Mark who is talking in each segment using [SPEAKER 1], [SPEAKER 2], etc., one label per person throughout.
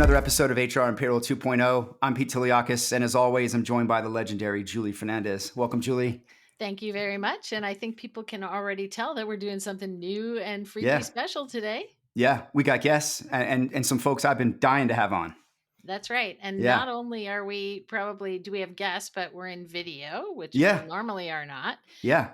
[SPEAKER 1] another episode of HR and Payroll 2.0. I'm Pete Tiliakis, and as always, I'm joined by the legendary Julie Fernandez. Welcome, Julie.
[SPEAKER 2] Thank you very much. And I think people can already tell that we're doing something new and freaky
[SPEAKER 1] Yeah.
[SPEAKER 2] special today.
[SPEAKER 1] Yeah, we got guests and some folks I've been dying to have on.
[SPEAKER 2] That's right. And
[SPEAKER 1] Yeah.
[SPEAKER 2] not only are we do we have guests, but we're in video, which
[SPEAKER 1] Yeah.
[SPEAKER 2] we normally are not.
[SPEAKER 1] Yeah.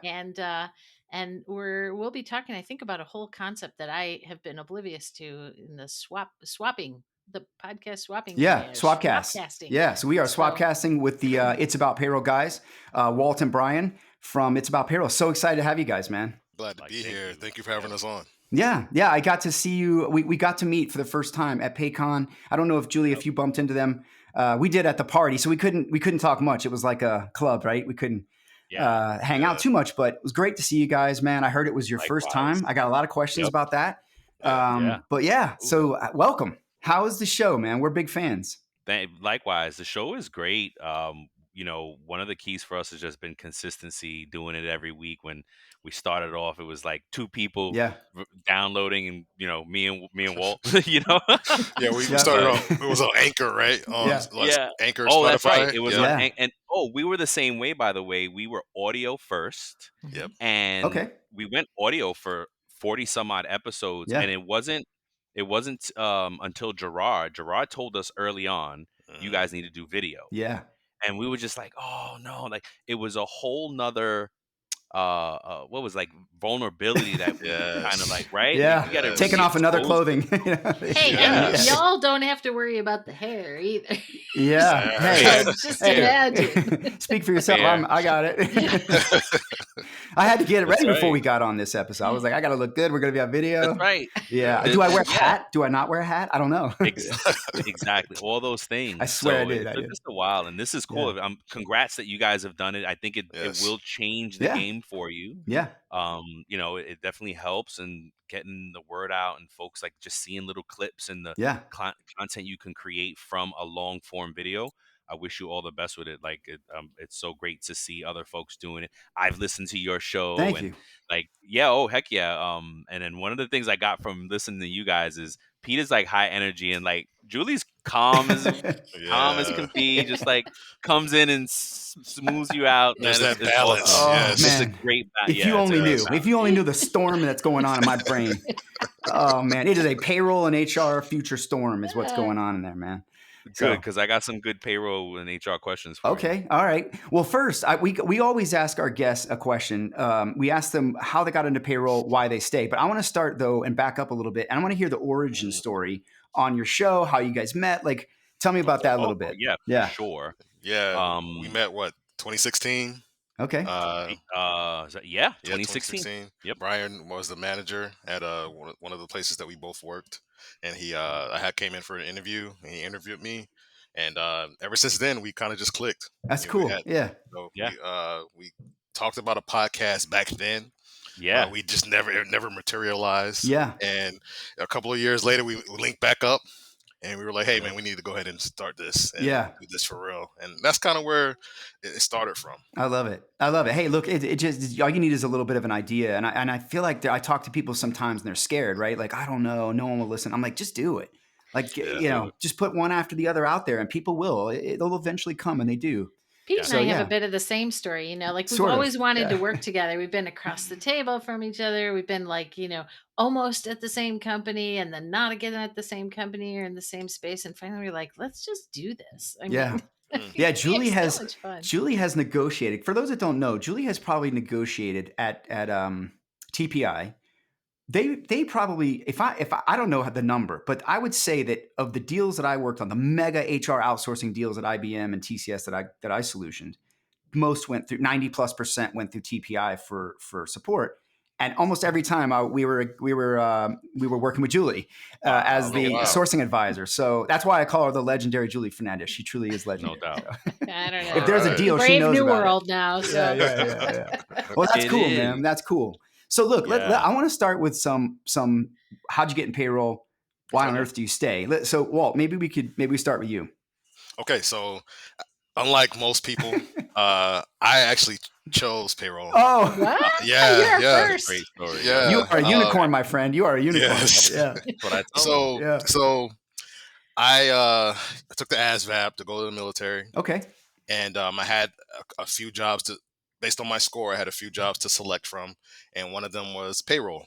[SPEAKER 2] And we'll be talking, I think, about a whole concept that I have been oblivious to in the swapping, the podcast swapping.
[SPEAKER 1] Yeah, Swapcast. Yeah, so we are Swapcasting with the It's About Payroll guys, Walt and Brian from It's About Payroll. So excited to have you guys, man.
[SPEAKER 3] Glad to be here. Thank you for having us on.
[SPEAKER 1] Yeah, I got to see you. We got to meet for the first time at PayCon. I don't know if Julie, if you bumped into them. We did at the party, so we couldn't talk much. It was like a club, right? We couldn't hang out too much, but it was great to see you guys, man. I heard it was your first time. I got a lot of questions about that. But yeah, so welcome. How is the show, man? We're big fans.
[SPEAKER 4] Likewise, the show is great. One of the keys for us has just been consistency, doing it every week. When we started off, it was like two people downloading, and me and Walt.
[SPEAKER 3] We started off. It was on Anchor, right? Anchor.
[SPEAKER 4] Oh,
[SPEAKER 3] Spotify.
[SPEAKER 4] That's right. It was on, and we were the same way. By the way, we were audio first.
[SPEAKER 3] Yep.
[SPEAKER 4] And we went audio for 40 some odd episodes, and it wasn't until Gerard told us early on, you guys need to do video.
[SPEAKER 1] Yeah.
[SPEAKER 4] And we were just like, oh no, like it was a whole nother vulnerability that we kind of like, right?
[SPEAKER 1] Yeah. Taking off another clothing.
[SPEAKER 2] And y'all don't have to worry about the hair either.
[SPEAKER 1] Yeah.
[SPEAKER 2] Hey, just imagine.
[SPEAKER 1] Speak for yourself. I got it. I had to get it ready before we got on this episode. I was like, I got to look good. We're going to be on video.
[SPEAKER 4] That's right.
[SPEAKER 1] Yeah. Do I wear a hat? Do I not wear a hat? I don't know.
[SPEAKER 4] Exactly. All those things.
[SPEAKER 1] I swear I did.
[SPEAKER 4] It took us a while, and this is cool. Congrats that you guys have done it. I think it will change the game for you.
[SPEAKER 1] Yeah.
[SPEAKER 4] It definitely helps in getting the word out, and folks like just seeing little clips and the content you can create from a long form video. I wish you all the best with it. Like it's so great to see other folks doing it. I've listened to your show.
[SPEAKER 1] Thank you.
[SPEAKER 4] Heck yeah. And then one of the things I got from listening to you guys is Pete is like high energy, and like Julie's calm as can be. Just like comes in and smooths you out.
[SPEAKER 3] There's that balance.
[SPEAKER 1] Awesome.
[SPEAKER 3] Yes.
[SPEAKER 1] Man.
[SPEAKER 4] It's a great.
[SPEAKER 1] If you only knew the storm that's going on in my brain. Oh man, it is a payroll and HR future storm is what's going on in there, man.
[SPEAKER 4] Good, because I got some good payroll and HR questions for you.
[SPEAKER 1] Okay, all right. Well, first, we always ask our guests a question. We ask them how they got into payroll, why they stay. But I want to start, though, and back up a little bit. And I want to hear the origin story on your show, how you guys met. Like, tell me about that a little bit.
[SPEAKER 4] Yeah, for sure.
[SPEAKER 3] Yeah, we met, 2016?
[SPEAKER 1] Okay.
[SPEAKER 4] 2016.
[SPEAKER 3] Yep. Brian was the manager at one of the places that we both worked, and I came in for an interview, and he interviewed me, and ever since then we kind of just clicked.
[SPEAKER 1] That's cool.
[SPEAKER 3] We talked about a podcast back then.
[SPEAKER 4] Yeah.
[SPEAKER 3] We just never materialized.
[SPEAKER 1] Yeah.
[SPEAKER 3] And a couple of years later, we linked back up. And we were like, hey, man, we need to go ahead and start this and do this for real. And that's kind of where it started from.
[SPEAKER 1] I love it. Hey, look, it just all you need is a little bit of an idea. And I feel like I talk to people sometimes and they're scared, right? Like, I don't know. No one will listen. I'm like, just do it. Like, just put one after the other out there and people will. They'll eventually come, and they do.
[SPEAKER 2] Pete and I have a bit of the same story, like we've always wanted to work together. We've been across the table from each other. We've been like, almost at the same company, and then not again at the same company or in the same space. And finally we're like, let's just do this.
[SPEAKER 1] Julie has negotiated. For those that don't know, Julie has probably negotiated at TPI. They probably, if I don't know the number, but I would say that of the deals that I worked on, the mega HR outsourcing deals at IBM and TCS that I solutioned, most went through 90+% went through TPI for support, and almost every time we were working with Julie as the sourcing advisor. So that's why I call her the legendary Julie Fernandez. She truly is legendary.
[SPEAKER 4] No doubt.
[SPEAKER 2] I don't know.
[SPEAKER 1] If there's a deal,
[SPEAKER 2] Brave
[SPEAKER 1] she knows
[SPEAKER 2] new
[SPEAKER 1] about
[SPEAKER 2] world
[SPEAKER 1] it.
[SPEAKER 2] now. So.
[SPEAKER 1] Yeah. Well, that's cool, man. That's cool. So look, I want to start with some. How'd you get in payroll? Why on earth do you stay? So Walt, maybe we start with you.
[SPEAKER 3] Okay, so unlike most people, I actually chose payroll.
[SPEAKER 1] Oh,
[SPEAKER 2] what?
[SPEAKER 3] Yeah.
[SPEAKER 2] First.
[SPEAKER 4] Great story.
[SPEAKER 3] Yeah.
[SPEAKER 1] You are a unicorn, my friend. You are a unicorn.
[SPEAKER 3] Yes.
[SPEAKER 1] Yeah.
[SPEAKER 3] So I took the ASVAB to go to the military,
[SPEAKER 1] Okay.
[SPEAKER 3] and I had a few jobs to, based on my score, I had a few jobs to select from, and one of them was payroll.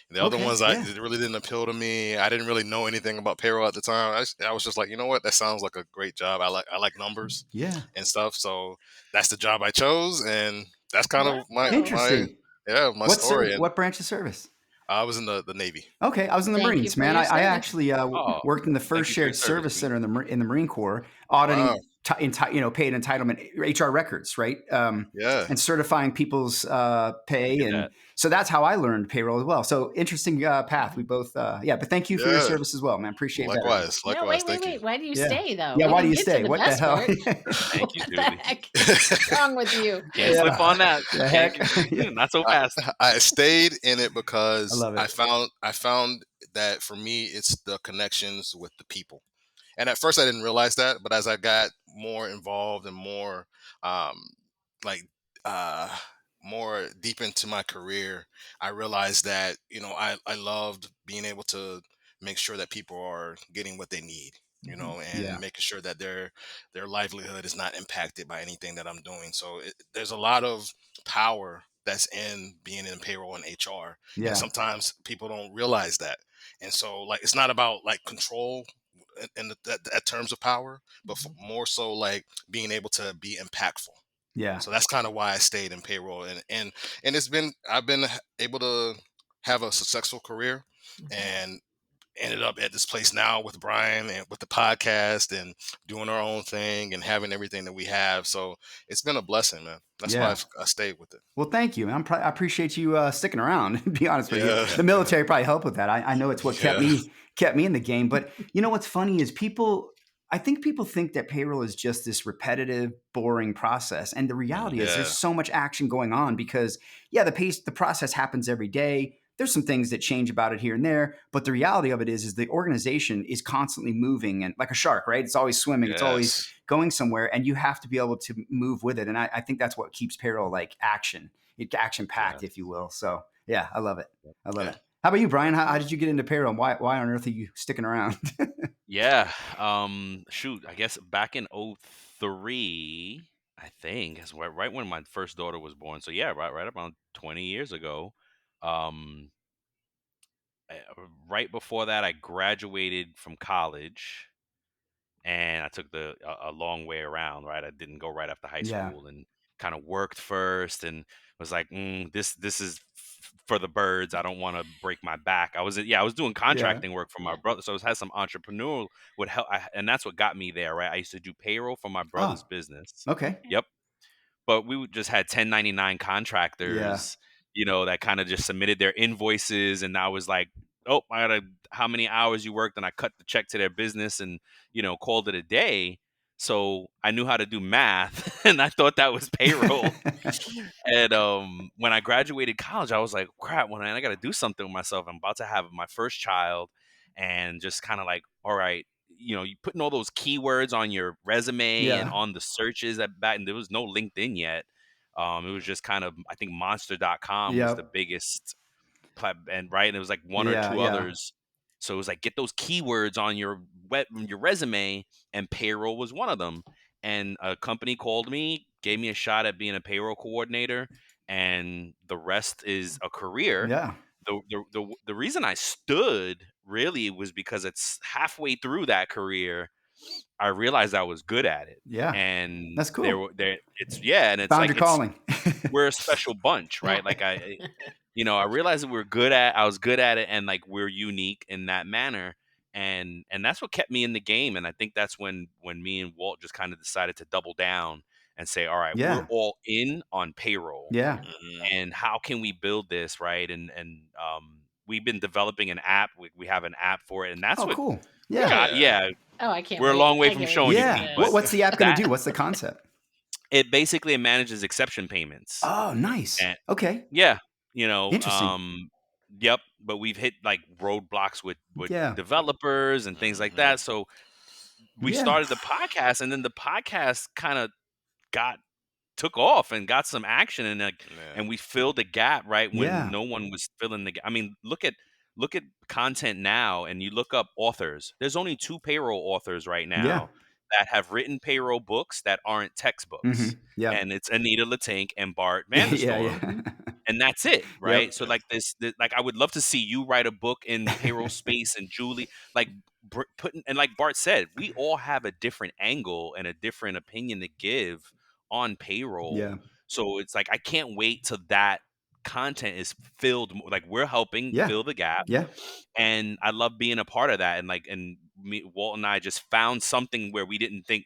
[SPEAKER 3] The other
[SPEAKER 1] Okay.
[SPEAKER 3] ones,
[SPEAKER 1] Yeah.
[SPEAKER 3] it really didn't appeal to me. I didn't really know anything about payroll at the time. I was just like, you know what, that sounds like a great job. I like numbers
[SPEAKER 1] Yeah.
[SPEAKER 3] and stuff, so that's the job I chose, and that's kind of
[SPEAKER 2] Wow.
[SPEAKER 1] Interesting.
[SPEAKER 3] my story. And
[SPEAKER 1] What branch of service?
[SPEAKER 3] I was in the Navy.
[SPEAKER 1] Okay, I was in the
[SPEAKER 2] Thank you
[SPEAKER 1] Marines,
[SPEAKER 2] for
[SPEAKER 1] man.
[SPEAKER 2] your
[SPEAKER 1] I
[SPEAKER 2] service.
[SPEAKER 1] actually
[SPEAKER 4] Oh,
[SPEAKER 1] worked in the
[SPEAKER 4] thank
[SPEAKER 1] first
[SPEAKER 4] you for your
[SPEAKER 1] shared
[SPEAKER 4] service,
[SPEAKER 1] service
[SPEAKER 4] B.
[SPEAKER 1] center in the Marine Corps,
[SPEAKER 3] Wow.
[SPEAKER 1] auditing, paid entitlement HR records, right,
[SPEAKER 3] Yeah.
[SPEAKER 1] and certifying people's
[SPEAKER 4] Look
[SPEAKER 1] pay,
[SPEAKER 4] at
[SPEAKER 1] and
[SPEAKER 4] that.
[SPEAKER 1] so that's how I learned payroll as well. So interesting path. We
[SPEAKER 2] Mhm.
[SPEAKER 1] both, yeah. But thank you for your
[SPEAKER 3] Yeah.
[SPEAKER 1] service as well, man. Appreciate that.
[SPEAKER 3] Likewise.
[SPEAKER 2] No,
[SPEAKER 3] Likewise.
[SPEAKER 2] wait,
[SPEAKER 3] Thank you.
[SPEAKER 2] wait. Why do you
[SPEAKER 1] Yeah,
[SPEAKER 2] stay though?
[SPEAKER 1] yeah.
[SPEAKER 2] We
[SPEAKER 1] Why do
[SPEAKER 2] can
[SPEAKER 1] you
[SPEAKER 2] get to
[SPEAKER 1] stay?
[SPEAKER 2] the
[SPEAKER 1] What the
[SPEAKER 2] best
[SPEAKER 1] hell?
[SPEAKER 2] part.
[SPEAKER 4] Thank you,
[SPEAKER 2] What the
[SPEAKER 4] Julie.
[SPEAKER 2] heck? What's wrong with you?
[SPEAKER 4] Can't slip
[SPEAKER 1] Yeah,
[SPEAKER 4] on that.
[SPEAKER 1] the
[SPEAKER 4] Can't
[SPEAKER 1] heck. Yeah,
[SPEAKER 4] not so
[SPEAKER 3] I,
[SPEAKER 4] fast.
[SPEAKER 3] I stayed in it
[SPEAKER 1] I
[SPEAKER 3] because
[SPEAKER 1] love it.
[SPEAKER 3] I found that for me it's the connections with the people. And at first I didn't realize that, but as I got more involved and more um like uh more deep into my career, I realized that, I loved being able to make sure that people are getting what they need,
[SPEAKER 1] Mhm.
[SPEAKER 3] and
[SPEAKER 1] Yeah,
[SPEAKER 3] making sure that their livelihood is not impacted by anything that I'm doing. So there's a lot of power that's in being in payroll and HR, and
[SPEAKER 1] yeah.
[SPEAKER 3] sometimes people don't realize that. And so, like, it's not about like control in that terms of power, but
[SPEAKER 2] Mhm.
[SPEAKER 3] more so like being able to be impactful.
[SPEAKER 1] Yeah.
[SPEAKER 3] So that's kind of why I stayed in payroll, and I've been able to have a successful career,
[SPEAKER 2] Mhm.
[SPEAKER 3] and ended up at this place now with Brian and with the podcast and doing our own thing and having everything that we have. So it's been a blessing, man. That's why
[SPEAKER 1] Yeah.
[SPEAKER 3] I stayed with it.
[SPEAKER 1] Well, thank you. I appreciate you sticking around. To be honest with you,
[SPEAKER 3] Yeah,
[SPEAKER 1] the military probably helped with that. I know it's what
[SPEAKER 3] yeah,
[SPEAKER 1] kept me in the game. But you know what's funny is people. I think people think that payroll is just this repetitive, boring process, and the reality is there's
[SPEAKER 3] yeah,
[SPEAKER 1] so much action going on because yeah, the process happens every day. There's some things that change about it here and there, but the reality of it is the organization is constantly moving and like a shark, right? It's always swimming. It's always
[SPEAKER 3] yes,
[SPEAKER 1] going somewhere, and you have to be able to move with it. And I think that's what keeps payroll like action packed,
[SPEAKER 4] Yeah.
[SPEAKER 1] if you will. So yeah, I love it. I love
[SPEAKER 3] yeah.
[SPEAKER 1] it. How about you, Brian? How did you get into payroll? And why on earth are you sticking around?
[SPEAKER 4] Yeah. Shoot, I guess back in '03, I think, is right when my first daughter was born. So yeah, right around 20 years ago. Um, right before that, I graduated from college, and I took a long way around. Right, I didn't go right after high
[SPEAKER 1] Yeah,
[SPEAKER 4] school, and kind of worked first, and was like, this is for the birds. I don't want to break my back. I was doing
[SPEAKER 1] yeah,
[SPEAKER 4] contracting work for my
[SPEAKER 2] Yeah.
[SPEAKER 4] brother, so I had some entrepreneurial would help, and that's what got me there. Right, I used to do payroll for my
[SPEAKER 1] oh,
[SPEAKER 4] brother's business.
[SPEAKER 1] okay,
[SPEAKER 2] Okay.
[SPEAKER 4] Yep, but we just had 1099
[SPEAKER 1] yeah,
[SPEAKER 4] contractors, that kind of just submitted their invoices, and I was like, oh, I gotta, how many hours you worked, and I cut the check to their business, and called it a day. So I knew how to do math, and I thought that was payroll. And when I graduated college, I was like, crap, when I got to do something with myself. I'm about to have my first child, and just kind of like, all right, you putting all those keywords on your resume and
[SPEAKER 1] yeah,
[SPEAKER 4] on the searches at back, and there was no LinkedIn yet. It was just kind of, I think monster.com was the
[SPEAKER 1] yep,
[SPEAKER 4] biggest and right, and it was like one or
[SPEAKER 1] yeah,
[SPEAKER 4] two
[SPEAKER 1] yeah,
[SPEAKER 4] others. So it was like, get those keywords on your resume, and payroll was one of them. And a company called me, gave me a shot at being a payroll coordinator, and the rest is a career.
[SPEAKER 1] yeah,
[SPEAKER 4] The reason I stood really was because it's halfway through that career I realized I was good at it.
[SPEAKER 1] yeah.
[SPEAKER 4] And
[SPEAKER 1] That's cool.
[SPEAKER 4] it's, yeah, and it's
[SPEAKER 1] Found
[SPEAKER 4] like,
[SPEAKER 1] your calling.
[SPEAKER 4] we're a special bunch, right? Like I realized that I was good at it, and like we're unique in that manner. And that's what kept me in the game. And I think that's when me and Walt just kind of decided to double down and say, all right, we're
[SPEAKER 1] Yeah,
[SPEAKER 4] all in on payroll,
[SPEAKER 1] yeah.
[SPEAKER 3] Hmm.
[SPEAKER 4] and how can we build this, right? And we've been developing an app. We have an app for it, and that's
[SPEAKER 1] Oh,
[SPEAKER 4] what
[SPEAKER 1] cool. Yeah,
[SPEAKER 4] got,
[SPEAKER 3] Yeah.
[SPEAKER 4] yeah,
[SPEAKER 2] Oh, I can't
[SPEAKER 4] we're a
[SPEAKER 2] wait.
[SPEAKER 4] long way
[SPEAKER 2] I
[SPEAKER 4] from
[SPEAKER 2] can't wait to
[SPEAKER 4] showing you,
[SPEAKER 2] see
[SPEAKER 1] yeah.
[SPEAKER 4] Pete, but
[SPEAKER 2] this.
[SPEAKER 1] What's the app going to
[SPEAKER 4] that
[SPEAKER 1] do? What's the concept?
[SPEAKER 4] it basically manages exception payments.
[SPEAKER 1] Oh, nice.
[SPEAKER 4] And
[SPEAKER 1] Okay,
[SPEAKER 4] yeah,
[SPEAKER 1] interesting.
[SPEAKER 4] yep, but we've hit like roadblocks with
[SPEAKER 1] Yeah,
[SPEAKER 4] developers and things like
[SPEAKER 3] Hmm.
[SPEAKER 4] that. So we
[SPEAKER 1] yeah,
[SPEAKER 4] started the podcast, and then the podcast kind of got took off and got some action, and like,
[SPEAKER 3] Yeah.
[SPEAKER 4] and we filled the gap right when
[SPEAKER 1] yeah,
[SPEAKER 4] no one was filling the gap. I mean, look at look at content now and you look up authors. There's only 2 payroll authors right
[SPEAKER 1] Yeah.
[SPEAKER 4] now that have written payroll books that aren't textbooks.
[SPEAKER 1] Yep.
[SPEAKER 4] And it's Anita Latink and Bart
[SPEAKER 1] Yeah.
[SPEAKER 4] Vanderstorm.
[SPEAKER 1] Yeah.
[SPEAKER 4] And that's it, right?
[SPEAKER 1] Yep.
[SPEAKER 4] So like like I would love to see you write a book in the payroll space, and Julie, like putting, and like Bart said, we all have a different angle and a different opinion to give on payroll.
[SPEAKER 1] Yeah.
[SPEAKER 4] So it's like I can't wait till that content is filled. Like we're helping
[SPEAKER 1] Yeah.
[SPEAKER 4] fill the gap,
[SPEAKER 1] Yeah.
[SPEAKER 4] and I love being a part of that. And like, and me, Walt and I just found something where we didn't think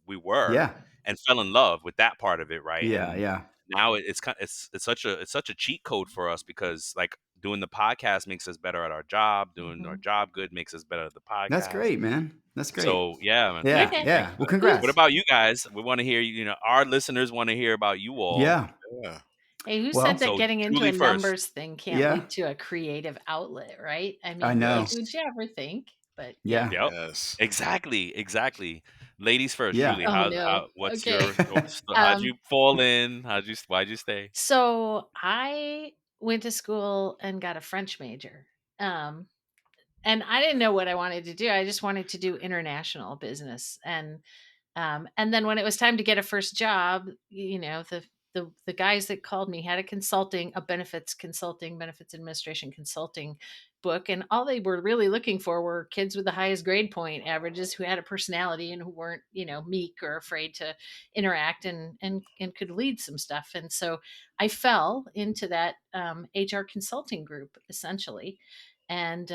[SPEAKER 4] we were,
[SPEAKER 1] Yeah.
[SPEAKER 4] and fell in love with that part of it, right?
[SPEAKER 1] Yeah.
[SPEAKER 4] And
[SPEAKER 1] Yeah.
[SPEAKER 4] now it's kind it's such a cheat code for us, because like doing the podcast makes us better at our job, doing our job good makes us better at the
[SPEAKER 1] That's
[SPEAKER 4] podcast.
[SPEAKER 1] great, man. That's great.
[SPEAKER 4] So yeah, man,
[SPEAKER 1] Yeah.
[SPEAKER 4] thank you,
[SPEAKER 2] Okay.
[SPEAKER 4] thank
[SPEAKER 1] Yeah.
[SPEAKER 4] you.
[SPEAKER 1] Well,
[SPEAKER 4] What
[SPEAKER 1] congrats.
[SPEAKER 4] about you guys? We want to hear you. You know, our listeners want to hear about you all.
[SPEAKER 1] Yeah.
[SPEAKER 3] Yeah.
[SPEAKER 2] Hey, who said
[SPEAKER 1] Well,
[SPEAKER 2] that
[SPEAKER 4] So
[SPEAKER 2] getting into
[SPEAKER 4] Julie
[SPEAKER 2] a
[SPEAKER 4] first.
[SPEAKER 2] numbers thing can't
[SPEAKER 1] yeah.
[SPEAKER 2] lead to a creative outlet, right? I
[SPEAKER 1] I
[SPEAKER 2] mean,
[SPEAKER 1] know.
[SPEAKER 2] who'd
[SPEAKER 3] Yes.
[SPEAKER 2] you ever think? But yeah.
[SPEAKER 1] Yeah.
[SPEAKER 4] Yep.
[SPEAKER 3] Yes.
[SPEAKER 4] Exactly. Ladies first.
[SPEAKER 1] Yeah.
[SPEAKER 4] Julie,
[SPEAKER 2] Oh no.
[SPEAKER 4] what's
[SPEAKER 2] Okay.
[SPEAKER 4] your how'd you fall in? Why'd you stay?
[SPEAKER 2] So I went to school and got a French major. Um, and I didn't know what I wanted to do. I just wanted to do international business. And then when it was time to get a first job, the guys that called me had a benefits administration consulting book, and all they were really looking for were kids with the highest grade point averages who had a personality and who weren't, meek or afraid to interact and could lead some stuff. And so I fell into that HR consulting group essentially, and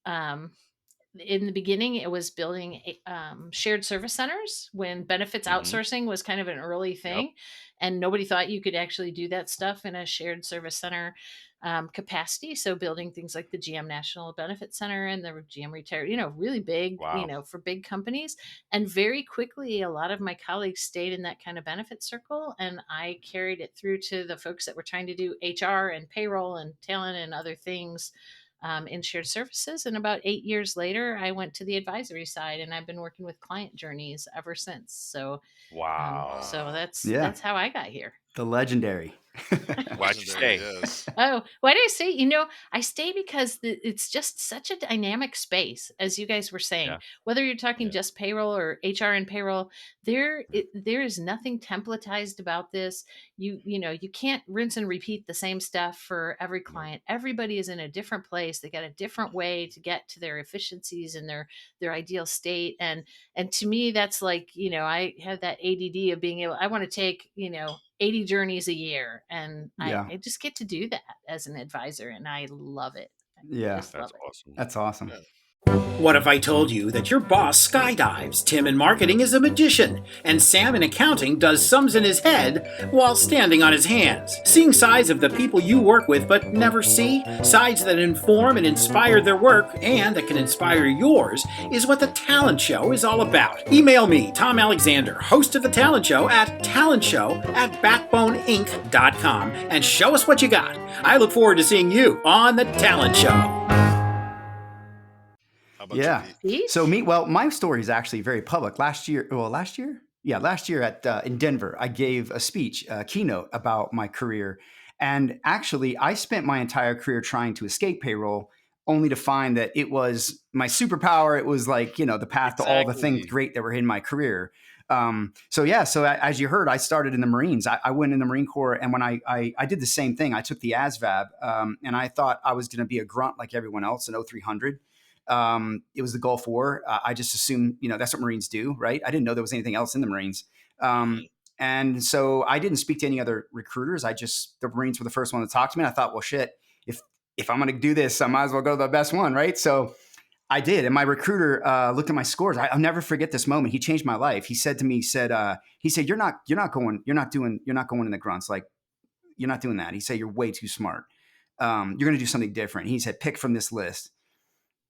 [SPEAKER 2] um, in the beginning it was building shared service centers when benefits
[SPEAKER 4] Mm-hmm.
[SPEAKER 2] outsourcing was kind of an early
[SPEAKER 4] Yep.
[SPEAKER 2] thing, and nobody thought you could actually do that stuff in a shared service center capacity. So building things like the GM National Benefit Center and the GM Retire, really big,
[SPEAKER 4] Wow.
[SPEAKER 2] for big companies. And very quickly a lot of my colleagues stayed in that kind of benefit circle, and I carried it through to the folks that were trying to do HR and payroll and talent and other things in shared services. And about 8 years later, I went to the advisory side, and I've been working with client journeys ever since. So
[SPEAKER 4] Wow.
[SPEAKER 2] that's
[SPEAKER 1] Yeah.
[SPEAKER 2] that's how I got here.
[SPEAKER 1] The legendary.
[SPEAKER 4] Why'd you
[SPEAKER 3] Legendary.
[SPEAKER 4] stay?
[SPEAKER 3] Yes.
[SPEAKER 2] Oh, why do I say? I stay because it's just such a dynamic space, as you guys were saying.
[SPEAKER 4] Yeah.
[SPEAKER 2] Whether you're talking
[SPEAKER 4] Yeah.
[SPEAKER 2] just payroll or HR and payroll, there is nothing templatized about this. You can't rinse and repeat the same stuff for every
[SPEAKER 4] No.
[SPEAKER 2] client. Everybody is in a different place. They got a different way to get to their efficiencies and their ideal state. And to me, that's like, I have that ADD of being able. I want to take 80 journeys a year, and
[SPEAKER 1] Yeah.
[SPEAKER 2] I just get to do that as an advisor, and I love it. I
[SPEAKER 1] Yeah.
[SPEAKER 2] just love
[SPEAKER 4] That's
[SPEAKER 2] it.
[SPEAKER 4] awesome.
[SPEAKER 1] That's awesome.
[SPEAKER 3] Yeah.
[SPEAKER 5] What if I told you that your boss skydives, Tim in marketing is a magician, and Sam in accounting does sums in his head while standing on his hands? Seeing sides of the people you work with but never see, sides that inform and inspire their work and that can inspire yours, is what The Talent Show is all about. Email me, Tom Alexander, host of The Talent Show, at talentshow@backboneinc.com, and show us what you got. I look forward to seeing you on The Talent Show.
[SPEAKER 3] How about
[SPEAKER 1] Yeah.
[SPEAKER 3] you, Pete?
[SPEAKER 1] So my story is actually very public. Last year at in Denver, I gave a speech, a keynote about my career. And actually, I spent my entire career trying to escape payroll, only to find that it was my superpower. It was like, the path to all the things
[SPEAKER 4] Exactly.
[SPEAKER 1] great that were in my career. So as you heard, I started in the Marines. I went in the Marine Corps, and when I did the same thing, I took the ASVAB, and I thought I was going to be a grunt like everyone else, an 0300. It was the Gulf War. I just assumed, that's what Marines do, right? I didn't know there was anything else in the Marines. And so I didn't speak to any other recruiters. The Marines were the first one to talk to me. And I thought, well, shit, if I'm going to do this, I might as well go to the best one, right? So I did. And my recruiter looked at my scores. I'll never forget this moment. He changed my life. He said to me, you're not going in the grunts. Like, you're not doing that. He said, you're way too smart. You're going to do something different. He said, pick from this list.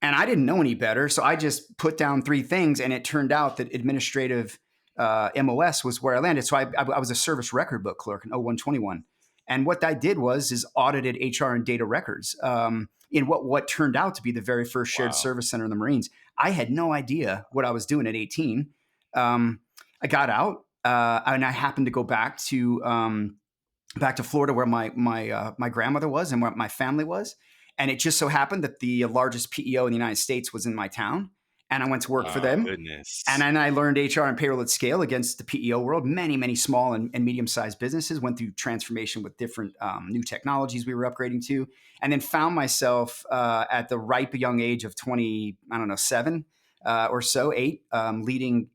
[SPEAKER 1] And I didn't know any better. So I just put down 3 things, and it turned out that administrative MOS was where I landed. So I was a service record book clerk in 0121. And what I did is audited HR and data records in what turned out to be the very first shared service center in the Marines. I had no idea what I was doing at 18. I got out and I happened to go back to Florida, where my grandmother was and where my family was. And it just so happened that the largest PEO in the United States was in my town, and I went to work for them.
[SPEAKER 4] Goodness.
[SPEAKER 1] And then I learned HR and payroll at scale against the PEO world. Many, many small and medium-sized businesses went through transformation with different new technologies we were upgrading to, and then found myself at the ripe young age of 7 or so, 8, leading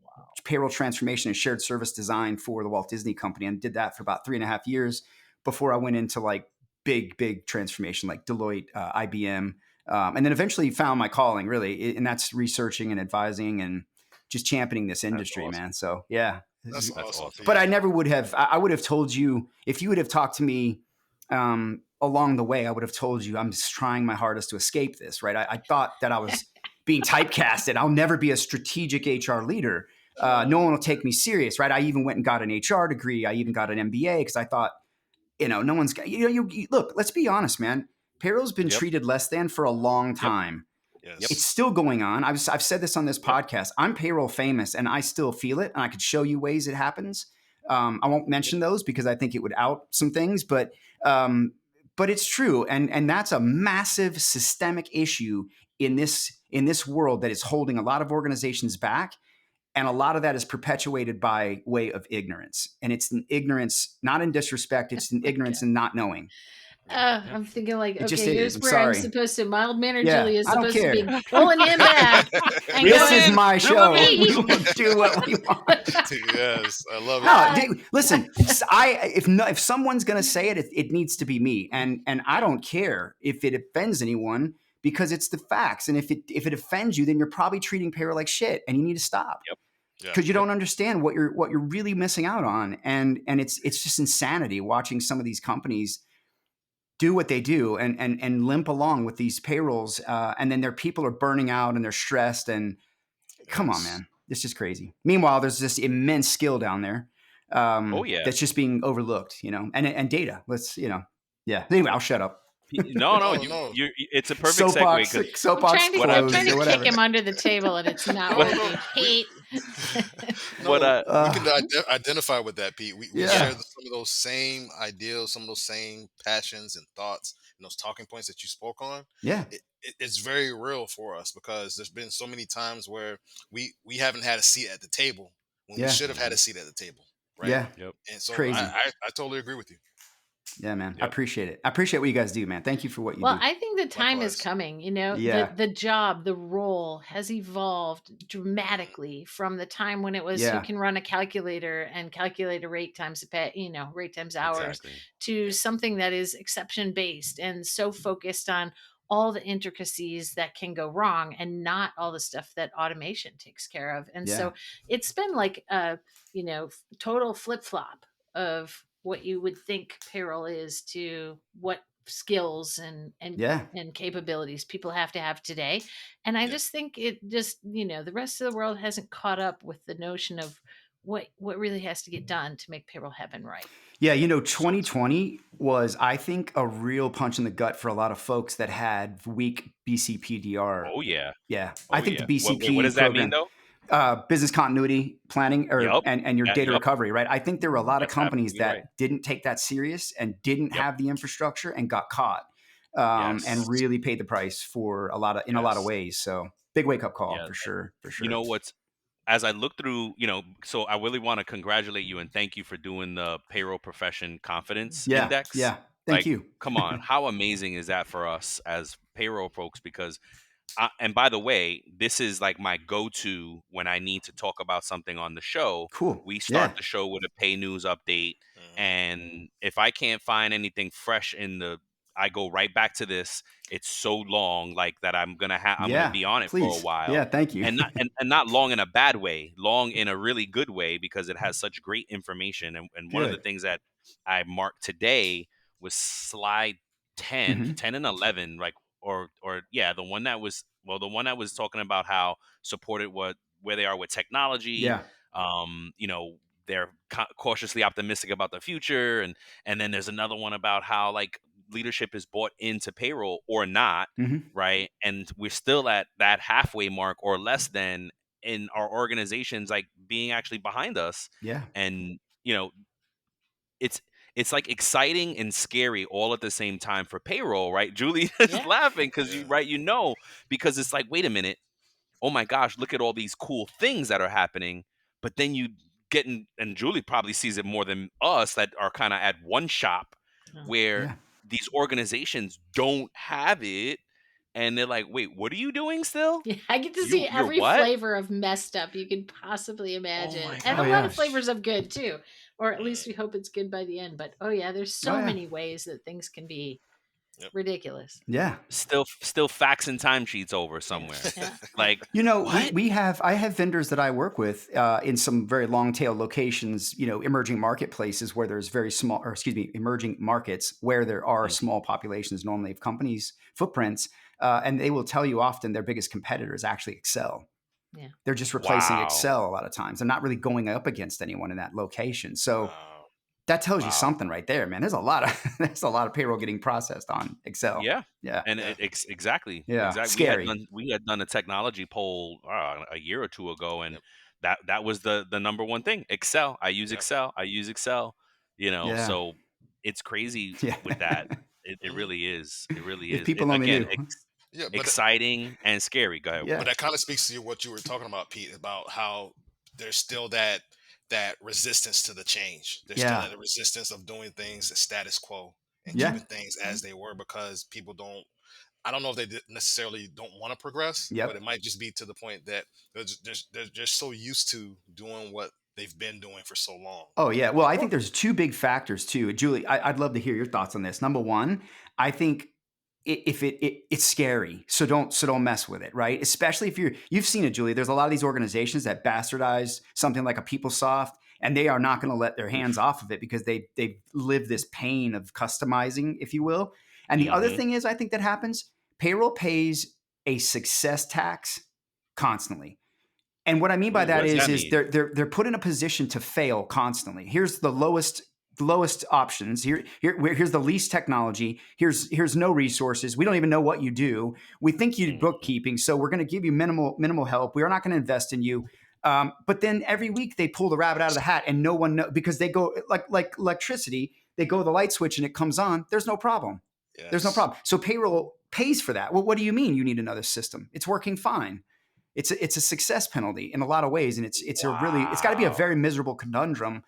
[SPEAKER 1] payroll transformation and shared service design for the Walt Disney Company, and did that for about 3.5 years before I went into like big transformation like Deloitte, IBM, and then eventually found my calling really, and that's researching and advising and just championing this industry,
[SPEAKER 4] awesome.
[SPEAKER 1] man. So yeah,
[SPEAKER 3] That's awesome.
[SPEAKER 1] But I never would have. I would have told you if you would have talked to me along the way. I would have told you I'm just trying my hardest to escape this. Right? I thought that I was being typecasted. I'll never be a strategic HR leader. No one will take me serious. Right? I even went and got an HR degree. I even got an MBA because I thought, no one's got. You look. Let's be honest, man. Payroll's been treated less than for a long time.
[SPEAKER 3] Yes.
[SPEAKER 1] It's still going on. I've said this on this podcast. I'm payroll famous, and I still feel it, and I could show you ways it happens. I won't mention those because I think it would out some things, but it's true, and that's a massive systemic issue in this world that is holding a lot of organizations back, and a lot of that is perpetuated by way of ignorance, and it's an ignorance, not in disrespect. It's an ignorance in not knowing.
[SPEAKER 2] I'm thinking like, okay, here's where I'm supposed to mild manner Julie is supposed to be pulling him back. And
[SPEAKER 1] this is my show. We'll do what we want.
[SPEAKER 3] Yes, I love it.
[SPEAKER 1] No, listen, if someone's gonna say it, it needs to be me, and I don't care if it offends anyone because it's the facts, and if it offends you, then you're probably treating payroll like shit, and you need to stop. Because you don't understand what you're really missing out on, and it's just insanity watching some of these companies do what they do and limp along with these payrolls, and then their people are burning out and they're stressed, and come on, man, it's just crazy. Meanwhile, there's this immense skill down there that's just being overlooked, and data. Anyway, I'll shut up.
[SPEAKER 4] No. It's a perfect segue.
[SPEAKER 1] Soapbox
[SPEAKER 2] I'm trying to kick him under the table, and it's not working. Pete.
[SPEAKER 3] We can identify with that, Pete. We share some of those same ideals, some of those same passions and thoughts, and those talking points that you spoke on.
[SPEAKER 1] Yeah,
[SPEAKER 3] it's very real for us because there's been so many times where we haven't had a seat at the table when we should have had a seat at the table. Right?
[SPEAKER 1] Yeah.
[SPEAKER 3] And so
[SPEAKER 1] crazy.
[SPEAKER 3] I totally agree with you.
[SPEAKER 1] Yeah, man. Yep. I appreciate it. I appreciate what you guys do, man. Thank you for what you do.
[SPEAKER 2] Well, I think the time is coming, the job, the role has evolved dramatically from the time when it was you can run a calculator and calculate a rate times rate times hours to something that is exception based and so focused on all the intricacies that can go wrong and not all the stuff that automation takes care of. And so it's been like a, total flip flop of what you would think payroll is to what skills and capabilities people have to have today. And I just think it just, the rest of the world hasn't caught up with the notion of what really has to get done to make payroll happen right.
[SPEAKER 1] Yeah, 2020 was, I think, a real punch in the gut for a lot of folks that had weak BCPDR.
[SPEAKER 4] Oh, yeah.
[SPEAKER 1] Yeah. I think the BCP
[SPEAKER 4] what does that mean, though?
[SPEAKER 1] Business continuity planning and your data recovery, right? I think there were a lot of companies that didn't take that serious and didn't have the infrastructure and got caught and really paid the price for a lot of ways. So big wake up call for sure.
[SPEAKER 4] As I look through, so I really want to congratulate you and thank you for doing the Payroll Profession Confidence Index.
[SPEAKER 1] Yeah, thank you.
[SPEAKER 4] Come on, how amazing is that for us as payroll folks? Because and by the way, this is like my go-to when I need to talk about something on the show.
[SPEAKER 1] Cool.
[SPEAKER 4] We start the show with a pay news update. And if I can't find anything fresh I go right back to this. It's so long, like that I'm gonna be on it for a while.
[SPEAKER 1] Yeah, thank you.
[SPEAKER 4] And not long in a bad way, long in a really good way because it has such great information. And one of the things that I marked today was slide 10 and 11, like the one that was talking about how supported where they are with technology. They're cautiously optimistic about the future, and then there's another one about how like leadership is bought into payroll or not, right? And we're still at that halfway mark or less than in our organizations, like being actually behind us.
[SPEAKER 1] Yeah.
[SPEAKER 4] And it's like exciting and scary all at the same time for payroll, right? Julie is
[SPEAKER 2] Yeah.
[SPEAKER 4] laughing because
[SPEAKER 3] Yeah.
[SPEAKER 4] because it's like, wait a minute, oh my gosh, look at all these cool things that are happening. But then you and Julie probably sees it more than us that are kind of at one shop
[SPEAKER 2] Oh.
[SPEAKER 4] where
[SPEAKER 1] Yeah.
[SPEAKER 4] these organizations don't have it. And they're like, wait, what are you doing still?
[SPEAKER 2] Yeah, I get to see
[SPEAKER 4] You're
[SPEAKER 2] every
[SPEAKER 4] what?
[SPEAKER 2] flavor of messed up you could possibly
[SPEAKER 4] Oh
[SPEAKER 2] imagine,
[SPEAKER 4] my
[SPEAKER 2] and
[SPEAKER 1] Oh
[SPEAKER 2] a lot of
[SPEAKER 4] gosh.
[SPEAKER 2] flavors of good too, or at least
[SPEAKER 3] Mm,
[SPEAKER 2] we hope it's good by the end. But oh yeah, there's
[SPEAKER 1] Oh
[SPEAKER 2] so
[SPEAKER 1] yeah.
[SPEAKER 2] many ways that things can be
[SPEAKER 3] yep.
[SPEAKER 2] ridiculous.
[SPEAKER 1] Yeah.
[SPEAKER 4] Still faxing timesheets over
[SPEAKER 2] Yeah,
[SPEAKER 4] somewhere.
[SPEAKER 2] yeah, yeah.
[SPEAKER 4] Like,
[SPEAKER 1] You know,
[SPEAKER 4] what?
[SPEAKER 1] I have vendors that I work with in some very long tail locations, emerging marketplaces where there's very small, or excuse me, emerging markets where there are
[SPEAKER 4] Mm,
[SPEAKER 1] small populations normally of companies footprints, and they will tell you often their biggest competitor is actually Excel.
[SPEAKER 2] Yeah.
[SPEAKER 1] They're just replacing
[SPEAKER 4] wow.
[SPEAKER 1] Excel a lot of times. They're not really going up against anyone in that location. So
[SPEAKER 3] Wow.
[SPEAKER 1] that tells you
[SPEAKER 4] Wow.
[SPEAKER 1] something right there, man. There's a lot of there's a lot of payroll getting processed on Excel.
[SPEAKER 4] Yeah.
[SPEAKER 1] Yeah,
[SPEAKER 4] And
[SPEAKER 3] Yeah.
[SPEAKER 4] exactly.
[SPEAKER 1] yeah,
[SPEAKER 4] Exactly.
[SPEAKER 1] scary.
[SPEAKER 4] We had done a technology poll a year or two ago, and
[SPEAKER 3] Yep.
[SPEAKER 4] that was the number one thing. Excel. I use
[SPEAKER 3] Yep.
[SPEAKER 4] Excel. I use Excel.
[SPEAKER 1] Yeah,
[SPEAKER 4] So it's crazy
[SPEAKER 1] yeah.
[SPEAKER 4] with that. It
[SPEAKER 3] Hmm.
[SPEAKER 4] really is. It really
[SPEAKER 1] If
[SPEAKER 4] is.
[SPEAKER 1] people only
[SPEAKER 4] Again,
[SPEAKER 1] knew.
[SPEAKER 3] Yeah.
[SPEAKER 4] exciting and scary. Go ahead,
[SPEAKER 3] But
[SPEAKER 1] Yeah,
[SPEAKER 4] Will.
[SPEAKER 3] that kind of speaks to what you were talking about, Pete, about how there's still that resistance to the change. There's still
[SPEAKER 1] yeah,
[SPEAKER 3] that resistance of doing things the status quo and
[SPEAKER 1] yeah.
[SPEAKER 3] keeping things
[SPEAKER 2] Mhm.
[SPEAKER 3] as they were because people don't. I don't know if they necessarily don't want to progress, but it
[SPEAKER 1] Yep.
[SPEAKER 3] might just be to the point that they're just so used to doing what they've been doing for so long.
[SPEAKER 1] Oh yeah. Well, I think
[SPEAKER 2] Well,
[SPEAKER 1] there's two big factors too, Julie. I'd love to hear your thoughts on this. Number one, I think if it's scary, so don't mess with it, right? Especially if you've seen it, Julie. There's a lot of these organizations that bastardize something like a PeopleSoft, and they are not going to let their hands
[SPEAKER 4] Oof.
[SPEAKER 1] off of it because they live this pain of customizing, if you will. And the other
[SPEAKER 4] Mm-hmm.
[SPEAKER 1] thing is, I think that happens. Payroll pays a success tax constantly. And what I mean by
[SPEAKER 4] Ooh, what
[SPEAKER 1] that
[SPEAKER 4] does that
[SPEAKER 1] is
[SPEAKER 4] mean?
[SPEAKER 1] they're put in a position to fail constantly. Here's the lowest options. Here's the least technology. Here's no resources. We don't even know what you do. We think you do
[SPEAKER 4] Mm-hmm.
[SPEAKER 1] bookkeeping, so we're going to give you minimal help. We are not going to invest in you. But then every week they pull the rabbit out of the hat, and no one knows because they go like electricity. They go the light switch and it comes on. There's no problem. There's no
[SPEAKER 3] Yes.
[SPEAKER 1] problem. So payroll pays for that. Well, what do you mean you need another system? It's working fine. It's a success penalty in a lot of ways, and it's got to be a
[SPEAKER 4] Wow.
[SPEAKER 1] very miserable conundrum,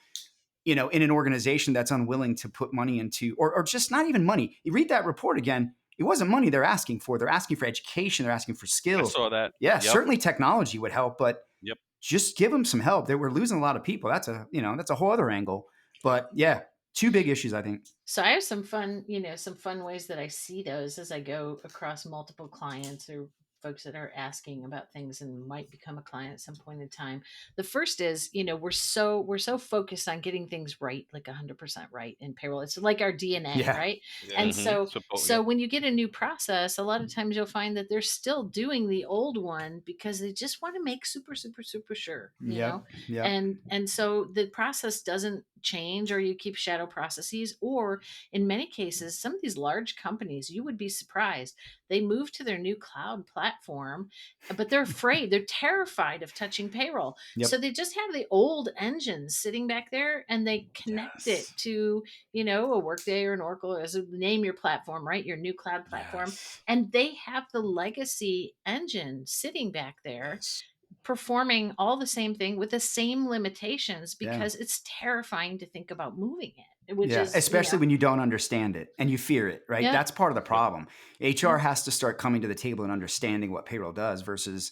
[SPEAKER 1] in an organization that's unwilling to put money into, or just not even money. You read that report again. It wasn't money they're asking for. They're asking for education. They're asking for
[SPEAKER 4] I
[SPEAKER 1] skills.
[SPEAKER 4] saw that.
[SPEAKER 1] Yeah,
[SPEAKER 4] Yep.
[SPEAKER 1] certainly technology would help, but
[SPEAKER 4] Yep.
[SPEAKER 1] just give them some help. They were losing a lot of people. That's a whole other angle.
[SPEAKER 3] Yep.
[SPEAKER 1] But yeah, two big issues, I think.
[SPEAKER 2] so I have some fun, some fun ways that I see those as I go across multiple clients or folks that are asking about things and might become a client at some point in time. The first is, we're so focused on getting things right, like 100% right in payroll. It's like our DNA,
[SPEAKER 1] Yeah,
[SPEAKER 2] right? And
[SPEAKER 3] Yes.
[SPEAKER 4] Mm-hmm.
[SPEAKER 2] so
[SPEAKER 4] Yep.
[SPEAKER 2] when you get a new process, a lot of times you'll find that they're still doing the old one because they just want to make super super super sure,
[SPEAKER 1] yep, yep,
[SPEAKER 2] and so the process doesn't change, or you keep shadow processes, or in many cases some of these large companies, you would be surprised, they move to their new cloud platform, but they're afraid, they're terrified of touching payroll, so
[SPEAKER 1] yep.
[SPEAKER 2] they just have the old engines sitting back there and they connect
[SPEAKER 1] Yes,
[SPEAKER 2] it to a Workday or an Oracle, as name your platform, right, your new cloud platform,
[SPEAKER 1] yes,
[SPEAKER 2] and they have the legacy engine sitting back there
[SPEAKER 3] Yes.
[SPEAKER 2] performing all the same thing with the same limitations,
[SPEAKER 1] yeah.
[SPEAKER 2] because it's terrifying to think about moving it, which
[SPEAKER 1] Yeah,
[SPEAKER 2] is,
[SPEAKER 1] especially when you don't understand it and you fear it, right?
[SPEAKER 2] yeah,
[SPEAKER 1] That's part of the
[SPEAKER 4] Yep.
[SPEAKER 1] problem.
[SPEAKER 2] yeah,
[SPEAKER 1] HR has to start coming to the table and understanding what payroll does versus,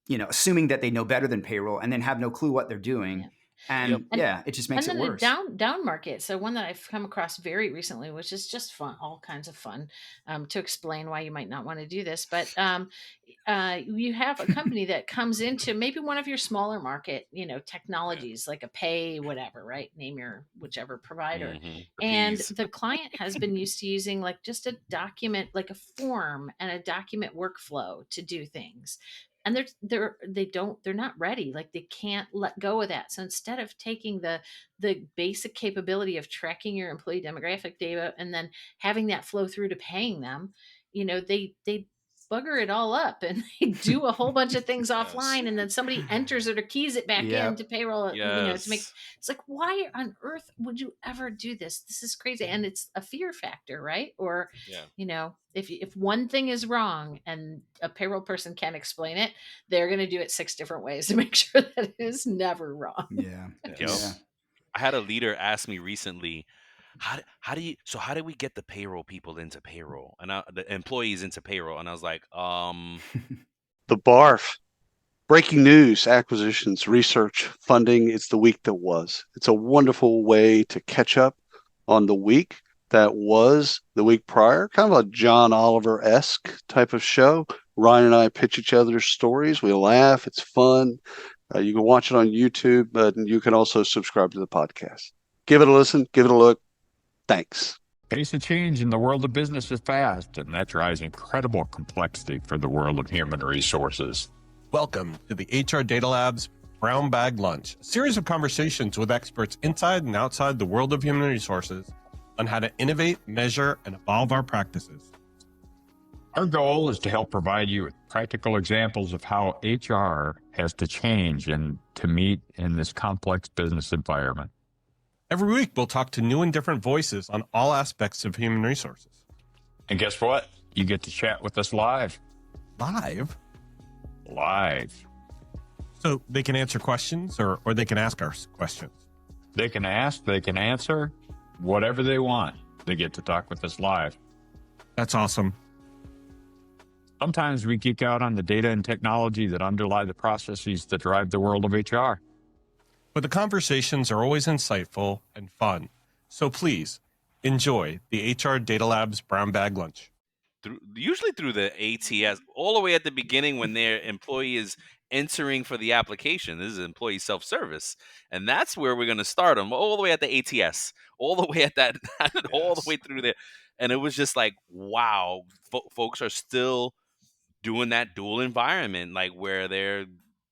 [SPEAKER 1] assuming that they know better than payroll and then have no clue what they're doing.
[SPEAKER 2] yeah.
[SPEAKER 4] Yep.
[SPEAKER 1] And
[SPEAKER 2] And
[SPEAKER 1] yeah, it just
[SPEAKER 2] and
[SPEAKER 1] makes it
[SPEAKER 2] then a
[SPEAKER 1] worse.
[SPEAKER 2] down market. So one that I've come across very recently, which is just fun, all kinds of fun, to explain why you might not want to do this. But you have a company that comes into maybe one of your smaller market,
[SPEAKER 3] Yeah.
[SPEAKER 2] technologies like a pay whatever, right? Name your whichever provider,
[SPEAKER 4] Mm-hmm. The
[SPEAKER 2] and
[SPEAKER 4] peas.
[SPEAKER 2] the client has been used to using like just a document, like a form and a document workflow to do things, and they're not ready, like they can't let go of that. So instead of taking the basic capability of tracking your employee demographic data and then having that flow through to paying them, they bugger it all up and they do a whole bunch of things offline, and then somebody enters it or keys it back into payroll, to make,
[SPEAKER 4] Yes.
[SPEAKER 2] it's like, why on earth would you ever do this? This is crazy. And it's a fear factor, right? Or, if one thing is wrong and a payroll person can't explain it, they're going to do it 6 different ways to make sure that it is never wrong.
[SPEAKER 1] Yeah.
[SPEAKER 4] I had a leader ask me recently, how do we get the payroll people into payroll and the employees into payroll? And I was like,
[SPEAKER 6] the BARF. Breaking news, acquisitions, research, funding. It's the week that was. It's a wonderful way to catch up on the week that was the week prior, kind of a John Oliver-esque type of show. Ryan and I pitch each other's stories. We laugh. It's fun. You can watch it on YouTube, but you can also subscribe to the podcast. Give it a listen. Give it a look. Thanks.
[SPEAKER 7] Pace of change in the world of business is fast, and that drives incredible complexity for the world of human resources.
[SPEAKER 8] Welcome to the HR Data Lab's Brown Bag Lunch, a series of conversations with experts inside and outside the world of human resources on how to innovate, measure, and evolve our practices.
[SPEAKER 7] Our goal is to help provide you with practical examples of how HR has to change and to meet in this complex business environment.
[SPEAKER 8] Every week, we'll talk to new and different voices on all aspects of human resources.
[SPEAKER 7] And guess what? You get to chat with us live.
[SPEAKER 8] Live?
[SPEAKER 7] Live.
[SPEAKER 8] So they can answer questions or they can ask us questions.
[SPEAKER 7] They can ask, they can answer, whatever they want. They get to talk with us live.
[SPEAKER 8] That's awesome.
[SPEAKER 7] Sometimes we geek out on the data and technology that underlie the processes that drive the world of HR.
[SPEAKER 8] But the conversations are always insightful and fun. So please enjoy the HR Data Lab's Brown Bag Lunch.
[SPEAKER 4] Usually through the ATS, all the way at the beginning when their employee is entering for the application. This is employee self-service. And that's where we're going to start them, all the way at the ATS, all the way at that, all the way through there. And it was just like, wow, folks are still doing that dual environment, like where they're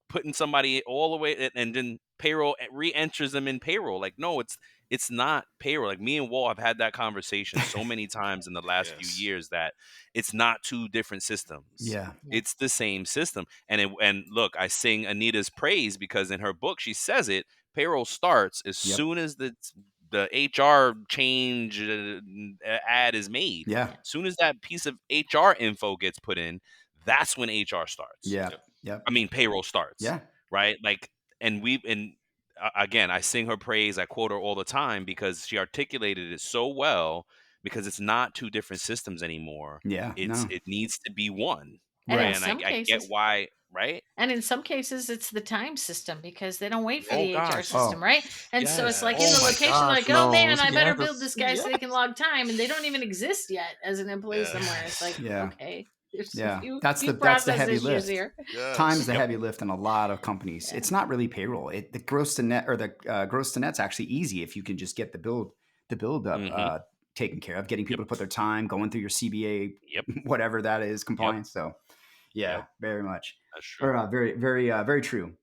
[SPEAKER 4] putting somebody all the way and then payroll re-enters them in payroll. Like, no, it's not payroll. Like me and Walt have had that conversation so many times in the last few years that it's not 2 different systems.
[SPEAKER 1] Yeah.
[SPEAKER 4] It's the same system. And look, I sing Anita's praise because in her book, she says it, payroll starts as soon as the HR change ad is made.
[SPEAKER 1] Yeah.
[SPEAKER 4] As soon as that piece of HR info gets put in, that's when HR starts.
[SPEAKER 1] Yeah. Yep.
[SPEAKER 4] I mean, payroll starts.
[SPEAKER 1] Yeah.
[SPEAKER 4] Right. Like, and again, I sing her praise. I quote her all the time because she articulated it so well, because it's not 2 different systems anymore.
[SPEAKER 1] Yeah.
[SPEAKER 4] It needs to be one.
[SPEAKER 2] And
[SPEAKER 4] right.
[SPEAKER 2] in
[SPEAKER 4] And
[SPEAKER 2] some
[SPEAKER 4] I
[SPEAKER 2] cases,
[SPEAKER 4] get why. Right.
[SPEAKER 2] And in some cases, it's the time system because they don't wait for the HR
[SPEAKER 4] gosh.
[SPEAKER 2] system, right? And so it's like in the
[SPEAKER 8] my
[SPEAKER 2] location,
[SPEAKER 8] gosh,
[SPEAKER 2] like,
[SPEAKER 8] no.
[SPEAKER 2] oh man, I better
[SPEAKER 8] Yes.
[SPEAKER 2] build this guy so they can log time, and they don't even exist yet as an employee somewhere. It's like, okay, there's a few
[SPEAKER 1] that's the
[SPEAKER 2] process
[SPEAKER 1] heavy
[SPEAKER 2] issues
[SPEAKER 1] lift.
[SPEAKER 2] here.
[SPEAKER 1] Time's the heavy lift in a lot of companies. It's not really payroll. The gross to net, or the gross to net's actually easy if you can just get the build up taken care of, getting people to put their time, going through your CBA, whatever that is, compliance. So very much.
[SPEAKER 4] That's true.
[SPEAKER 1] Or, very, very, very true.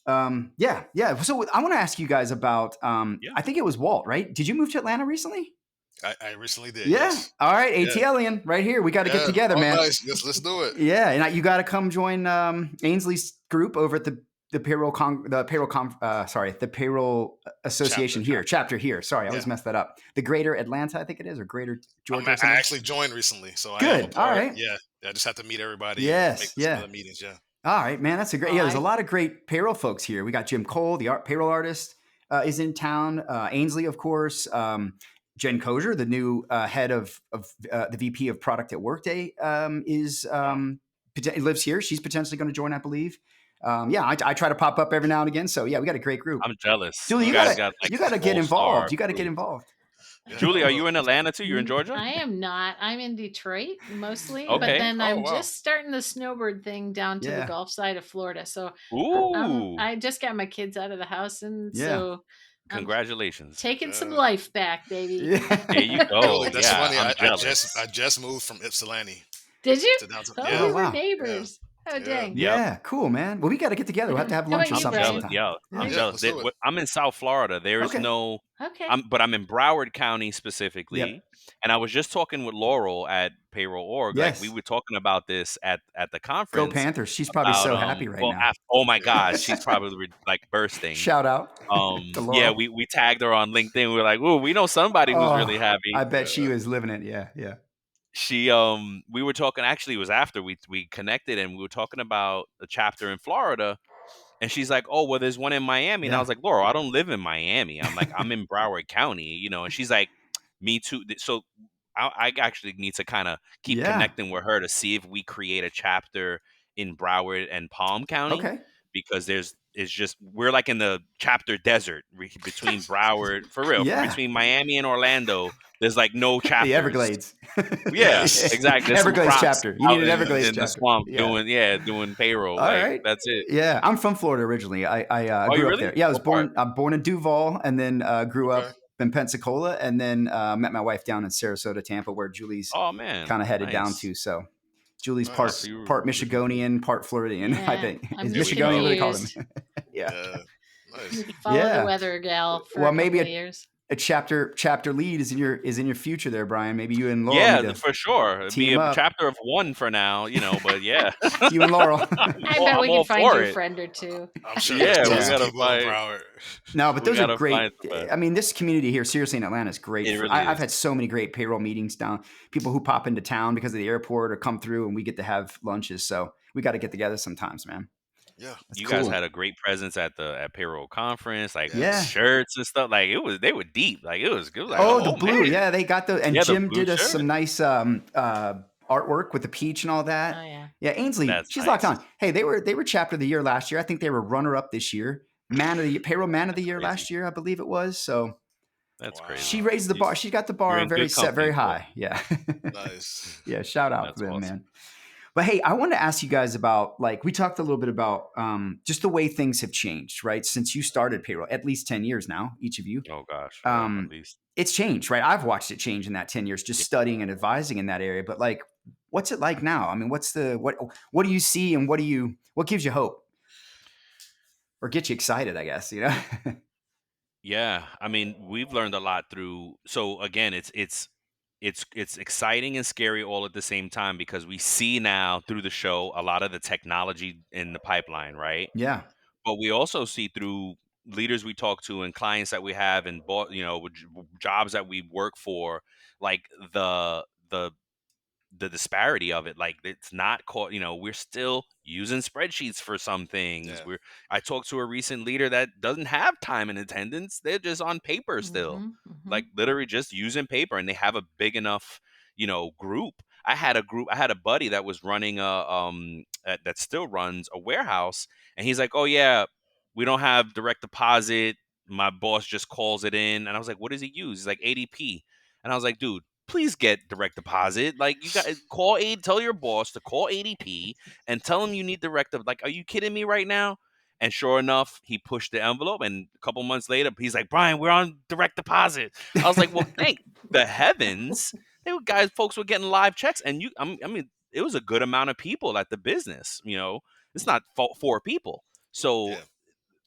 [SPEAKER 1] Yeah. So I want to ask you guys about, I think it was Walt, right? Did you move to Atlanta recently?
[SPEAKER 3] I recently did.
[SPEAKER 1] Yeah.
[SPEAKER 3] Yes.
[SPEAKER 1] All right. ATLian right here. We got to get together, man.
[SPEAKER 3] Nice. Let's do it.
[SPEAKER 1] Yeah. And you got to come join Ainsley's group over at the payroll association chapter here. Sorry, I always messed that up. The Greater Atlanta, I think it is, or Greater Georgia.
[SPEAKER 3] I actually joined recently, so
[SPEAKER 1] good. All right.
[SPEAKER 3] Yeah, I just have to meet everybody.
[SPEAKER 1] Yes.
[SPEAKER 3] Make some other meetings. Yeah.
[SPEAKER 1] All right, man. That's a great. There's a lot of great payroll folks here. We got Jim Cole, the payroll artist, is in town. Ainsley, of course. Jen Kozier, the new head of the VP of product at Workday, lives here. She's potentially going to join, I believe. I try to pop up every now and again. So we got a great group.
[SPEAKER 4] I'm jealous.
[SPEAKER 1] Julie, you gotta get involved. You got to get involved.
[SPEAKER 4] Julie, are you in Atlanta too? You're in Georgia?
[SPEAKER 2] I am not. I'm in Detroit mostly,
[SPEAKER 4] Okay.
[SPEAKER 2] but then I'm just starting the snowbird thing down to the Gulf side of Florida. So I just got my kids out of the house, and so
[SPEAKER 4] congratulations,
[SPEAKER 2] taking some life back, baby.
[SPEAKER 4] There you go.
[SPEAKER 3] Really, that's funny. I just moved from Ypsilanti.
[SPEAKER 2] Did you?
[SPEAKER 3] To downtown.
[SPEAKER 2] We were neighbors. Oh, dang.
[SPEAKER 1] Yeah, cool, man. Well, we got to get together. We'll have to have
[SPEAKER 2] How
[SPEAKER 1] lunch
[SPEAKER 2] about
[SPEAKER 1] or
[SPEAKER 2] you,
[SPEAKER 1] something
[SPEAKER 2] Brian?
[SPEAKER 1] sometime.
[SPEAKER 4] Yo, I'm
[SPEAKER 3] Yeah,
[SPEAKER 4] jealous.
[SPEAKER 3] let's do it.
[SPEAKER 4] I'm in South Florida. There is
[SPEAKER 1] Okay.
[SPEAKER 4] no,
[SPEAKER 2] Okay.
[SPEAKER 4] but I'm in Broward County
[SPEAKER 1] Yep.
[SPEAKER 4] specifically, and I was just talking with Laurel at Payroll Org. Like we
[SPEAKER 1] Yes.
[SPEAKER 4] were talking about this at the
[SPEAKER 1] Go
[SPEAKER 4] conference
[SPEAKER 1] Panthers. She's probably
[SPEAKER 4] about
[SPEAKER 1] so happy right
[SPEAKER 4] well,
[SPEAKER 1] now.
[SPEAKER 4] oh my gosh, she's probably like bursting.
[SPEAKER 1] Shout out to
[SPEAKER 4] Yeah,
[SPEAKER 1] Laurel.
[SPEAKER 4] we tagged her on LinkedIn. We were like, "Ooh, we know somebody who's really
[SPEAKER 1] Oh,
[SPEAKER 4] happy."
[SPEAKER 1] I bet she was living it. Yeah, yeah.
[SPEAKER 4] She we were talking, actually it was after we connected, and we were talking about the chapter in Florida, and she's like, "Oh, well, there's one in Miami." And I
[SPEAKER 1] Yeah.
[SPEAKER 4] was like, "Laurel, I don't live in Miami. I'm like, I'm in Broward County, you know." And she's like, "Me too." So I actually need to kind of keep
[SPEAKER 1] Yeah.
[SPEAKER 4] connecting with her to see if we create a chapter in Broward and Palm County,
[SPEAKER 1] Okay.
[SPEAKER 4] because it's just, we're like in the chapter desert between Broward, for real,
[SPEAKER 1] Yeah.
[SPEAKER 4] between Miami and Orlando. There's like no
[SPEAKER 1] The
[SPEAKER 4] chapters.
[SPEAKER 1] Everglades.
[SPEAKER 4] Yeah, exactly. There's some
[SPEAKER 1] Everglades
[SPEAKER 4] crops
[SPEAKER 1] chapter. You need
[SPEAKER 4] out
[SPEAKER 1] an Everglades
[SPEAKER 4] in the
[SPEAKER 1] chapter.
[SPEAKER 4] swamp
[SPEAKER 1] Yeah.
[SPEAKER 4] doing payroll.
[SPEAKER 1] All
[SPEAKER 4] Like
[SPEAKER 1] right.
[SPEAKER 4] that's it.
[SPEAKER 1] Yeah, I'm from Florida originally. I
[SPEAKER 4] Oh, you
[SPEAKER 1] grew up
[SPEAKER 4] really?
[SPEAKER 1] there. Yeah, I was
[SPEAKER 4] What part?
[SPEAKER 1] born in Duval, and then grew
[SPEAKER 3] Okay.
[SPEAKER 1] up in Pensacola, and then met my wife down in Sarasota, Tampa, where Julie's
[SPEAKER 4] Oh man,
[SPEAKER 1] kind of headed down
[SPEAKER 4] nice.
[SPEAKER 1] to. So Julie's
[SPEAKER 3] Nice.
[SPEAKER 4] So you
[SPEAKER 1] part Michigonian, part Floridian. I
[SPEAKER 2] Yeah,
[SPEAKER 1] think
[SPEAKER 2] I'm
[SPEAKER 1] is
[SPEAKER 4] There we
[SPEAKER 1] Michigonian
[SPEAKER 4] go.
[SPEAKER 1] what they call them.
[SPEAKER 2] confused.
[SPEAKER 1] Yeah,
[SPEAKER 3] Yeah. Nice.
[SPEAKER 2] Follow the
[SPEAKER 1] yeah.
[SPEAKER 2] weather gal for
[SPEAKER 1] Well,
[SPEAKER 2] a
[SPEAKER 1] maybe
[SPEAKER 2] couple of years.
[SPEAKER 1] a chapter lead is in your future there, Brian. Maybe you and Laurel
[SPEAKER 4] Yeah,
[SPEAKER 1] need to
[SPEAKER 4] for sure. It'd be
[SPEAKER 1] team
[SPEAKER 4] a
[SPEAKER 1] up.
[SPEAKER 4] chapter of one for now, you know. But yeah,
[SPEAKER 1] You and Laurel.
[SPEAKER 2] I bet we
[SPEAKER 4] I'm all
[SPEAKER 2] can find
[SPEAKER 4] for
[SPEAKER 2] you a
[SPEAKER 4] it.
[SPEAKER 2] friend or two.
[SPEAKER 3] I'm sure
[SPEAKER 4] Yeah,
[SPEAKER 3] there's
[SPEAKER 4] we
[SPEAKER 3] tons of
[SPEAKER 1] Yeah.
[SPEAKER 4] gotta
[SPEAKER 3] people in
[SPEAKER 4] find
[SPEAKER 3] Broward.
[SPEAKER 1] No, but
[SPEAKER 4] we
[SPEAKER 1] those are
[SPEAKER 4] gotta
[SPEAKER 1] great.
[SPEAKER 4] find somebody.
[SPEAKER 1] I mean, this community here, seriously, in Atlanta is great.
[SPEAKER 4] It
[SPEAKER 1] For,
[SPEAKER 4] really
[SPEAKER 1] I've
[SPEAKER 4] is.
[SPEAKER 1] had so many great payroll meetings down. People who pop into town because of the airport or come through, and we get to have lunches. So we got to get together sometimes, man.
[SPEAKER 3] Yeah.
[SPEAKER 1] That's
[SPEAKER 4] You
[SPEAKER 1] cool.
[SPEAKER 4] guys had a great presence at Payroll conference, like with
[SPEAKER 1] Yeah.
[SPEAKER 4] shirts and stuff. Like they were deep. Like it was like,
[SPEAKER 1] Oh, the
[SPEAKER 4] oh
[SPEAKER 1] blue.
[SPEAKER 4] man,
[SPEAKER 1] Yeah, they got the and
[SPEAKER 4] yeah, the
[SPEAKER 1] Jim
[SPEAKER 4] blue
[SPEAKER 1] did us
[SPEAKER 4] shirt.
[SPEAKER 1] some nice artwork with the peach and all that.
[SPEAKER 2] Oh yeah.
[SPEAKER 1] Yeah, Ainsley,
[SPEAKER 4] That's
[SPEAKER 1] she's
[SPEAKER 4] nice.
[SPEAKER 1] locked on. Hey, they were chapter of the year last year. I think they were runner up this year. Payroll man of the year
[SPEAKER 4] Crazy.
[SPEAKER 1] last year, I believe it was. So
[SPEAKER 4] That's
[SPEAKER 3] Wow.
[SPEAKER 4] crazy.
[SPEAKER 1] she raised the bar. She got the bar
[SPEAKER 4] in
[SPEAKER 1] very
[SPEAKER 4] good
[SPEAKER 1] set, very
[SPEAKER 4] company,
[SPEAKER 1] high. Yeah.
[SPEAKER 3] Nice.
[SPEAKER 1] Yeah. Shout out
[SPEAKER 4] That's
[SPEAKER 1] to them,
[SPEAKER 4] awesome.
[SPEAKER 1] man. But hey, I want to ask you guys about, like, we talked a little bit about just the way things have changed, right? Since you started Payroll, at least 10 years now, each of you.
[SPEAKER 4] Oh gosh, at
[SPEAKER 1] Um,
[SPEAKER 4] least.
[SPEAKER 1] it's changed, right? I've watched it change in that 10 years, just studying and advising in that area. But like, what's it like now? I mean, what do you see, and what gives you hope or get you excited, I guess, you know?
[SPEAKER 4] Yeah, I mean, we've learned a lot through. So again, it's exciting and scary all at the same time, because we see now through the show a lot of the technology in the pipeline, right?
[SPEAKER 1] Yeah.
[SPEAKER 4] But we also see through leaders we talk to and clients that we have and jobs that we work for, like the the disparity of it. Like it's not caught, we're still using spreadsheets for some things.
[SPEAKER 3] Yeah.
[SPEAKER 4] I talked to a recent leader that doesn't have time and attendance. They're just on paper still, like literally just using paper, and they have a big enough, group. I had a buddy that was running that still runs a warehouse, and he's like, "Oh yeah, we don't have direct deposit. My boss just calls it in." And I was like, "What does he use?" He's like, "ADP." And I was like, "Dude, please get direct deposit. Like you got tell your boss to call ADP and tell him you need direct deposit. Like, are you kidding me right now?" And sure enough, he pushed the envelope, and a couple months later, he's like, "Brian, we're on direct deposit." I was like, "Well, thank the heavens." Folks were getting live checks, and I mean, it was a good amount of people at the business. It's not four people. So
[SPEAKER 3] Yeah.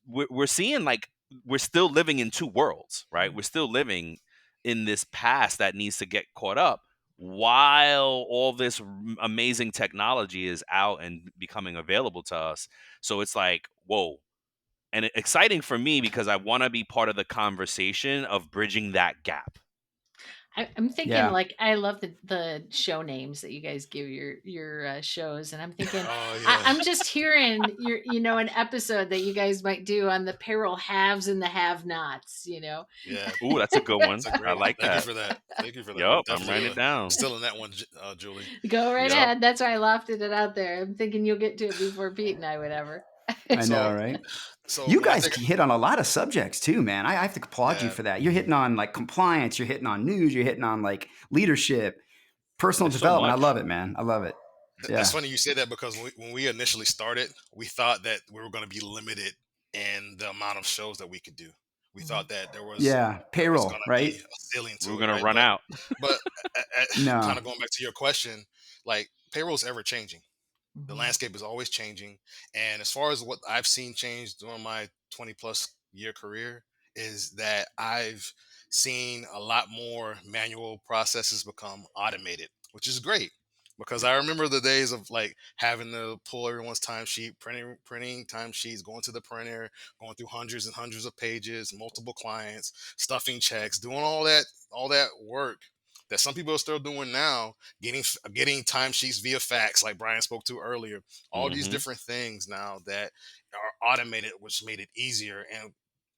[SPEAKER 4] we're seeing, like, we're still living in two worlds, right? We're still living in this past that needs to get caught up, while all this amazing technology is out and becoming available to us. So it's like, whoa. And exciting for me, because I want to be part of the conversation of bridging that gap.
[SPEAKER 2] I'm thinking,
[SPEAKER 1] Yeah.
[SPEAKER 2] like, I love the show names that you guys give your shows, and I'm thinking,
[SPEAKER 3] Oh yeah.
[SPEAKER 2] I'm just hearing an episode that you guys might do on the payroll haves and the have-nots.
[SPEAKER 3] Yeah.
[SPEAKER 4] Ooh, that's a good one.
[SPEAKER 3] That's a great
[SPEAKER 4] I
[SPEAKER 3] one.
[SPEAKER 4] like
[SPEAKER 3] Thank
[SPEAKER 4] that.
[SPEAKER 3] you for that. Thank you for that.
[SPEAKER 4] Yup,
[SPEAKER 3] We're
[SPEAKER 4] I'm writing it down.
[SPEAKER 3] Still in that one, Julie.
[SPEAKER 2] Go right
[SPEAKER 4] Yep.
[SPEAKER 2] ahead. That's why I lofted it out there. I'm thinking you'll get to it before Pete and I would ever.
[SPEAKER 1] I know, right?
[SPEAKER 3] So
[SPEAKER 1] You
[SPEAKER 3] when I
[SPEAKER 1] guys
[SPEAKER 3] think-
[SPEAKER 1] hit on a lot of subjects too, man. I have to applaud you
[SPEAKER 3] Yeah.
[SPEAKER 1] for that. You're hitting on, like, compliance, you're hitting on news, you're hitting on, like, leadership, personal
[SPEAKER 4] There's so
[SPEAKER 1] development. I
[SPEAKER 4] much.
[SPEAKER 1] love it, man. I love it. Yeah.
[SPEAKER 3] That's funny you say that, because when we initially started, we thought that we were going to be limited in the amount of shows that we could do. We thought that there was
[SPEAKER 1] Payroll,
[SPEAKER 3] gonna
[SPEAKER 1] right?
[SPEAKER 3] be a ceiling to
[SPEAKER 4] We're
[SPEAKER 3] it,
[SPEAKER 4] gonna
[SPEAKER 3] right?
[SPEAKER 4] run out.
[SPEAKER 3] But
[SPEAKER 1] No.
[SPEAKER 3] kind of going back to your question, like, payroll's ever changing. The
[SPEAKER 2] Mhm.
[SPEAKER 3] landscape is always changing. And as far as what I've seen change during my 20 plus year career, is that I've seen a lot more manual processes become automated, which is great. Because I remember the days of like having to pull everyone's timesheet, printing timesheets, going to the printer, going through hundreds and hundreds of pages, multiple clients, stuffing checks, doing all that work that some people are still doing now, getting timesheets via fax, like Brian spoke to earlier. All these
[SPEAKER 4] Mm-hmm.
[SPEAKER 3] different things now that are automated, which made it easier.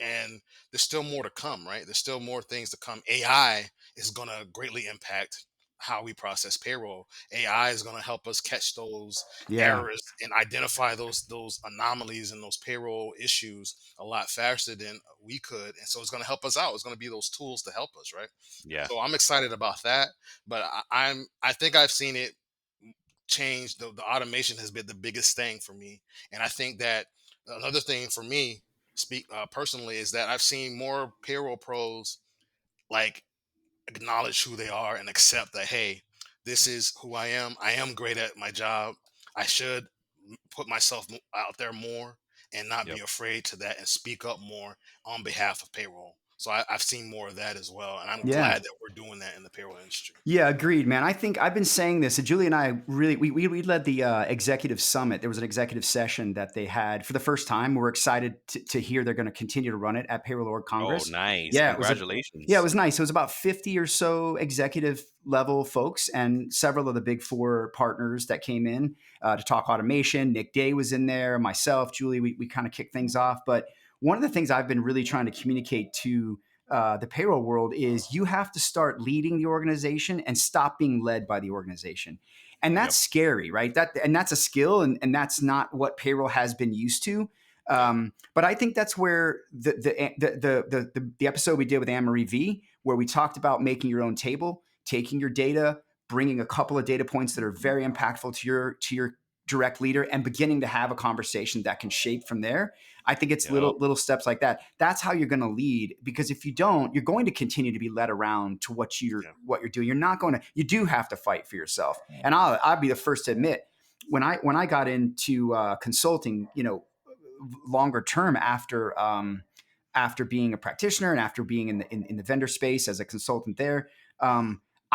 [SPEAKER 3] And there's still more to come, right? There's still more things to come. AI is going to greatly impact how we process payroll. AI is going to help us catch those
[SPEAKER 1] Yeah.
[SPEAKER 3] errors and identify those anomalies and those payroll issues a lot faster than we could. And so it's going to help us out. It's going to be those tools to help us, right?
[SPEAKER 4] Yeah.
[SPEAKER 3] So I'm excited about that. But I think I've seen it change. The automation has been the biggest thing for me, and I think that another thing for me, speak personally, is that I've seen more payroll pros like acknowledge who they are and accept that, hey, this is who I am. I am great at my job. I should put myself out there more and not be
[SPEAKER 4] Yep.
[SPEAKER 3] afraid to that and speak up more on behalf of payroll. So I've seen more of that as well, and I'm
[SPEAKER 1] Yeah.
[SPEAKER 3] glad that we're doing that in the payroll industry.
[SPEAKER 1] Yeah, agreed, man. I think I've been saying this. And Julie and I really, we led the executive summit. There was an executive session that they had for the first time. We're excited to hear they're going to continue to run it at Payroll Org
[SPEAKER 4] Oh,
[SPEAKER 1] Congress.
[SPEAKER 4] nice.
[SPEAKER 1] Yeah, it
[SPEAKER 4] Congratulations.
[SPEAKER 1] was nice. It was about 50 or so executive level folks and several of the big four partners that came in to talk automation. Nick Day was in there, myself, Julie. We kind of kicked things off. But one of the things I've been really trying to communicate to the payroll world is you have to start leading the organization and stop being led by the organization. And that's
[SPEAKER 4] Yep.
[SPEAKER 1] scary, right? And that's a skill, and that's not what payroll has been used to. But I think that's where the episode we did with Anne-Marie V, where we talked about making your own table, taking your data, bringing a couple of data points that are very impactful to your direct leader, and beginning to have a conversation that can shape from there. I think it's
[SPEAKER 4] Yep.
[SPEAKER 1] little steps like that. That's how you're going to lead, because if you don't, you're going to continue to be led around to what you're doing. You're not going to. You do have to fight for yourself. And I'll be the first to admit, when I got into consulting, longer term after being a practitioner and after being in the vendor space as a consultant there,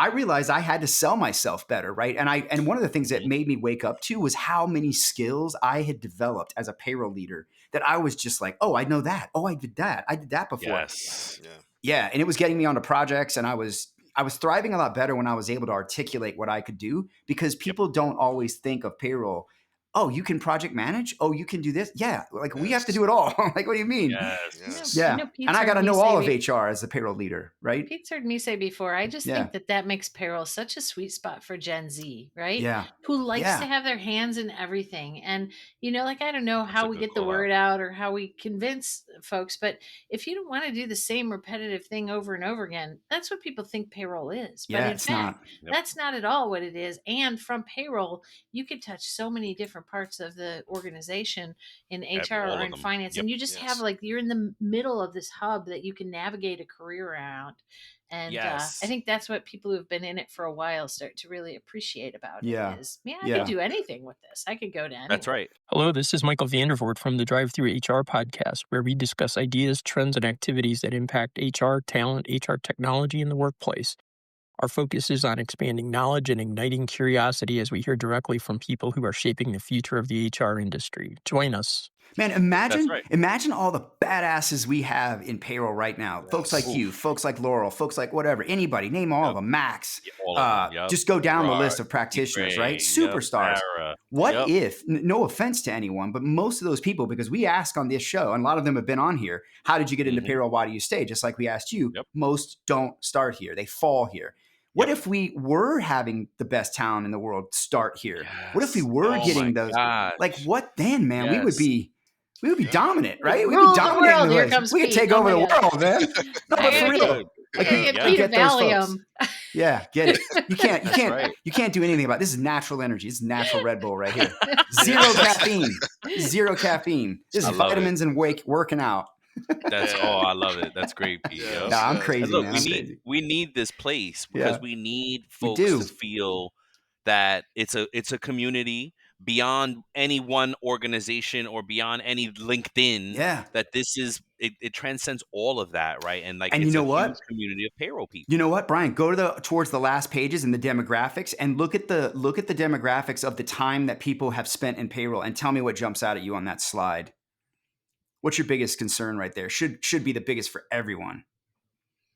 [SPEAKER 1] I realized I had to sell myself better, right? And one of the things that made me wake up to was how many skills I had developed as a payroll leader that I was just like, oh, I know that. Oh, I did that before.
[SPEAKER 4] Yes.
[SPEAKER 1] Yeah. And it was getting me onto projects, and I was thriving a lot better when I was able to articulate what I could do, because people don't always think of payroll. Oh, you can project manage? Oh, you can do this? Yeah. Like we have to do it all. Like, what do you mean?
[SPEAKER 4] Yes.
[SPEAKER 1] Yeah. And I got to know all of HR as the payroll leader, right?
[SPEAKER 2] Pete's heard me say before, I just think that makes payroll such a sweet spot for Gen Z, right?
[SPEAKER 1] Yeah.
[SPEAKER 2] Who likes to have their hands in everything. And, like, I don't know
[SPEAKER 4] That's
[SPEAKER 2] how
[SPEAKER 4] a
[SPEAKER 2] we
[SPEAKER 4] good
[SPEAKER 2] get the
[SPEAKER 4] call out.
[SPEAKER 2] word out or how we convince folks, but if you don't want to do the same repetitive thing over and over again, that's what people think payroll is. But in fact, that's not at all what it is. And from payroll, you could touch so many different parts of the organization in HR or in finance. And you just have, like, you're in the middle of this hub that you can navigate a career around. And I think that's what people who've been in it for a while start to really appreciate about it is, I could do anything with this. I could go to anywhere.
[SPEAKER 4] That's right.
[SPEAKER 9] Hello, this is Michael Vandervoort from the Drive Through HR podcast, where we discuss ideas, trends, and activities that impact HR, talent, HR technology in the workplace. Our focus is on expanding knowledge and igniting curiosity as we hear directly from people who are shaping the future of the HR industry. Join us.
[SPEAKER 1] Man, imagine all the badasses we have in payroll right now. Yes. Folks like you, folks like Laurel, folks like whatever, anybody, name all of them, Max.
[SPEAKER 4] All of them.
[SPEAKER 1] Just go down the list of practitioners, right? Superstars. What if, no offense to anyone, but most of those people, because we ask on this show, and a lot of them have been on here, how did you get into payroll? Why do you stay? Just like we asked you, most don't start here. They fall here. What if we were having the best talent in the world start here? Yes. What if we were getting those?
[SPEAKER 4] Gosh.
[SPEAKER 1] Like, what then, man? We would be dominant, right?
[SPEAKER 2] We'd be dominating the place.
[SPEAKER 1] We could take over the world, man. No, but for real.
[SPEAKER 2] Get Valium.
[SPEAKER 1] Yeah, get it. You can't do anything about it. This is natural energy. This is natural Red Bull right here. Zero caffeine. Zero caffeine. This is vitamins and working out.
[SPEAKER 4] That's I love it. That's great, Pete.
[SPEAKER 1] No, I'm crazy.
[SPEAKER 4] And look,
[SPEAKER 1] man.
[SPEAKER 4] we need this place because we need folks to feel that it's a community beyond any one organization or beyond any LinkedIn.
[SPEAKER 1] Yeah.
[SPEAKER 4] That this is it transcends all of that, right? And like
[SPEAKER 1] And
[SPEAKER 4] it's
[SPEAKER 1] you know
[SPEAKER 4] a huge
[SPEAKER 1] what?
[SPEAKER 4] community of payroll people.
[SPEAKER 1] You know what, Brian? Go to towards the last pages in the demographics and look at the demographics of the time that people have spent in payroll, and tell me what jumps out at you on that slide. What's your biggest concern right there? Should be the biggest for everyone.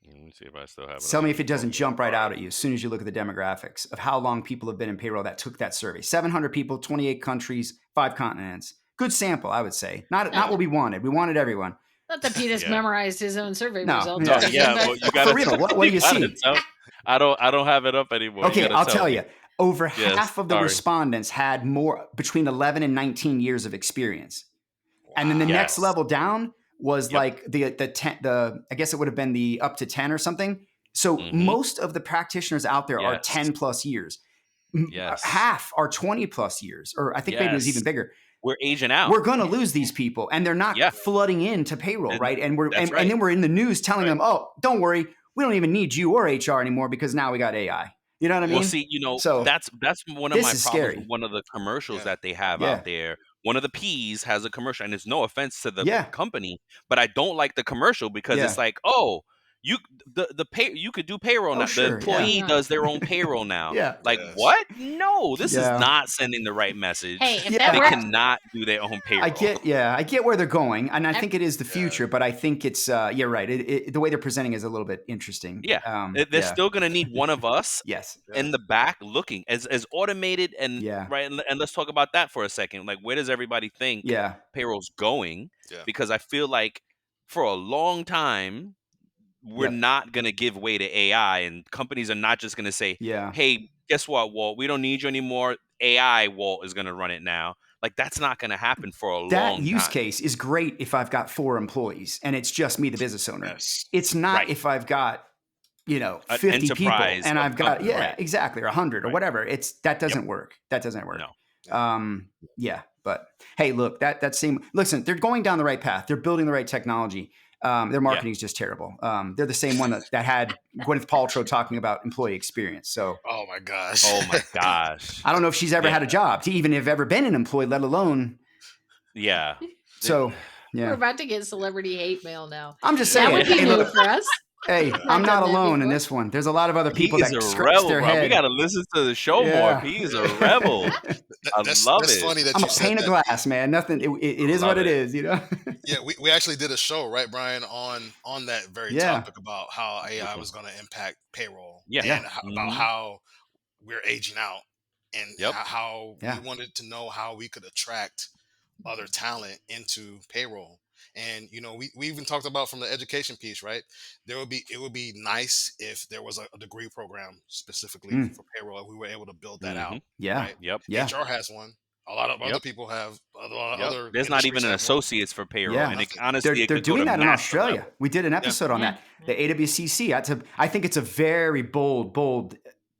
[SPEAKER 4] Let me see if I still have it.
[SPEAKER 1] Tell me if it doesn't jump right out at you as soon as you look at the demographics of how long people have been in payroll that took that survey. 700 people, 28 countries, 5 continents. Good sample, I would say. Not what we wanted. We wanted everyone.
[SPEAKER 2] Not that Pete has memorized his own survey results.
[SPEAKER 1] No,
[SPEAKER 4] well, you gotta,
[SPEAKER 1] for real, what do you see?
[SPEAKER 4] I don't have it up anymore.
[SPEAKER 1] Okay, I'll tell you. Over
[SPEAKER 4] Yes,
[SPEAKER 1] half of the respondents had more between 11 and 19 years of experience. Wow. And then the next level down was like the I guess it would have been the up to 10 or something. So most of the practitioners out there are 10 plus years. Half are 20 plus years, or I think maybe it was even bigger.
[SPEAKER 4] We're aging out.
[SPEAKER 1] We're going to lose these people, and they're not flooding into payroll, right? And and then we're in the news telling them, "Oh, don't worry, we don't even need you or HR anymore because now we got AI." You know what I mean?
[SPEAKER 4] Well, see,
[SPEAKER 1] so
[SPEAKER 4] that's one of my problems.
[SPEAKER 1] Scary.
[SPEAKER 4] With one of the commercials that they have out there. One of the P's has a commercial, and it's no offense to the company, but I don't like the commercial because it's like, oh, you could do payroll now.
[SPEAKER 1] Sure.
[SPEAKER 4] The employee does their own payroll now. Like what? No, this is not sending the right message.
[SPEAKER 2] Hey, if
[SPEAKER 4] they cannot do their own payroll.
[SPEAKER 1] I get where they're going, and I think it is the future. But I think it's you're right. The way they're presenting is a little bit interesting.
[SPEAKER 4] Yeah, they're still gonna need one of us. In the back looking as automated and right. And let's talk about that for a second. Like, where does everybody think payroll's going? Because I feel like for a long time, we're not going to give way to AI, and companies are not just going to say, hey, guess what, Walt? We don't need you anymore. AI, Walt, is going to run it now. Like, that's not going to happen for a long time. That
[SPEAKER 1] use case is great if I've got 4 employees and it's just me, the business owner. It's not if I've got, 50 people and I've got, exactly, or 100 or whatever. That doesn't work. That doesn't work.
[SPEAKER 4] No.
[SPEAKER 1] But hey, look, listen, they're going down the right path. They're building the right technology. Their marketing is just terrible. They're the same one that had Gwyneth Paltrow talking about employee experience. So,
[SPEAKER 3] oh my gosh,
[SPEAKER 1] I don't know if she's ever had a job to even have ever been an employee, let alone.
[SPEAKER 4] Yeah.
[SPEAKER 1] So,
[SPEAKER 2] we're about to get celebrity hate mail now.
[SPEAKER 1] I'm just saying.
[SPEAKER 2] That would be new for us.
[SPEAKER 1] Hey, I'm not alone in this one. There's a lot of other people that scratch their
[SPEAKER 4] bro.
[SPEAKER 1] head.
[SPEAKER 4] We got to listen to the show more. He's a rebel.
[SPEAKER 3] That's funny that
[SPEAKER 1] I'm
[SPEAKER 3] you
[SPEAKER 1] a
[SPEAKER 3] said
[SPEAKER 1] pane of glass, man. Nothing. It is what it is,
[SPEAKER 3] Yeah, we actually did a show, right, Brian, on that very topic about how AI was going to impact payroll. And about how we're aging out and how we wanted to know how we could attract other talent into payroll. And we even talked about from the education piece, right? It would be nice if there was a degree program specifically for payroll, if we were able to build that out. Right? HR has one. A lot of other people have a lot of other.
[SPEAKER 4] There's not even an associates for payroll, and honestly,
[SPEAKER 1] they're doing that in Australia.
[SPEAKER 4] Level.
[SPEAKER 1] We did an episode on that. The AWCC. I think it's a very bold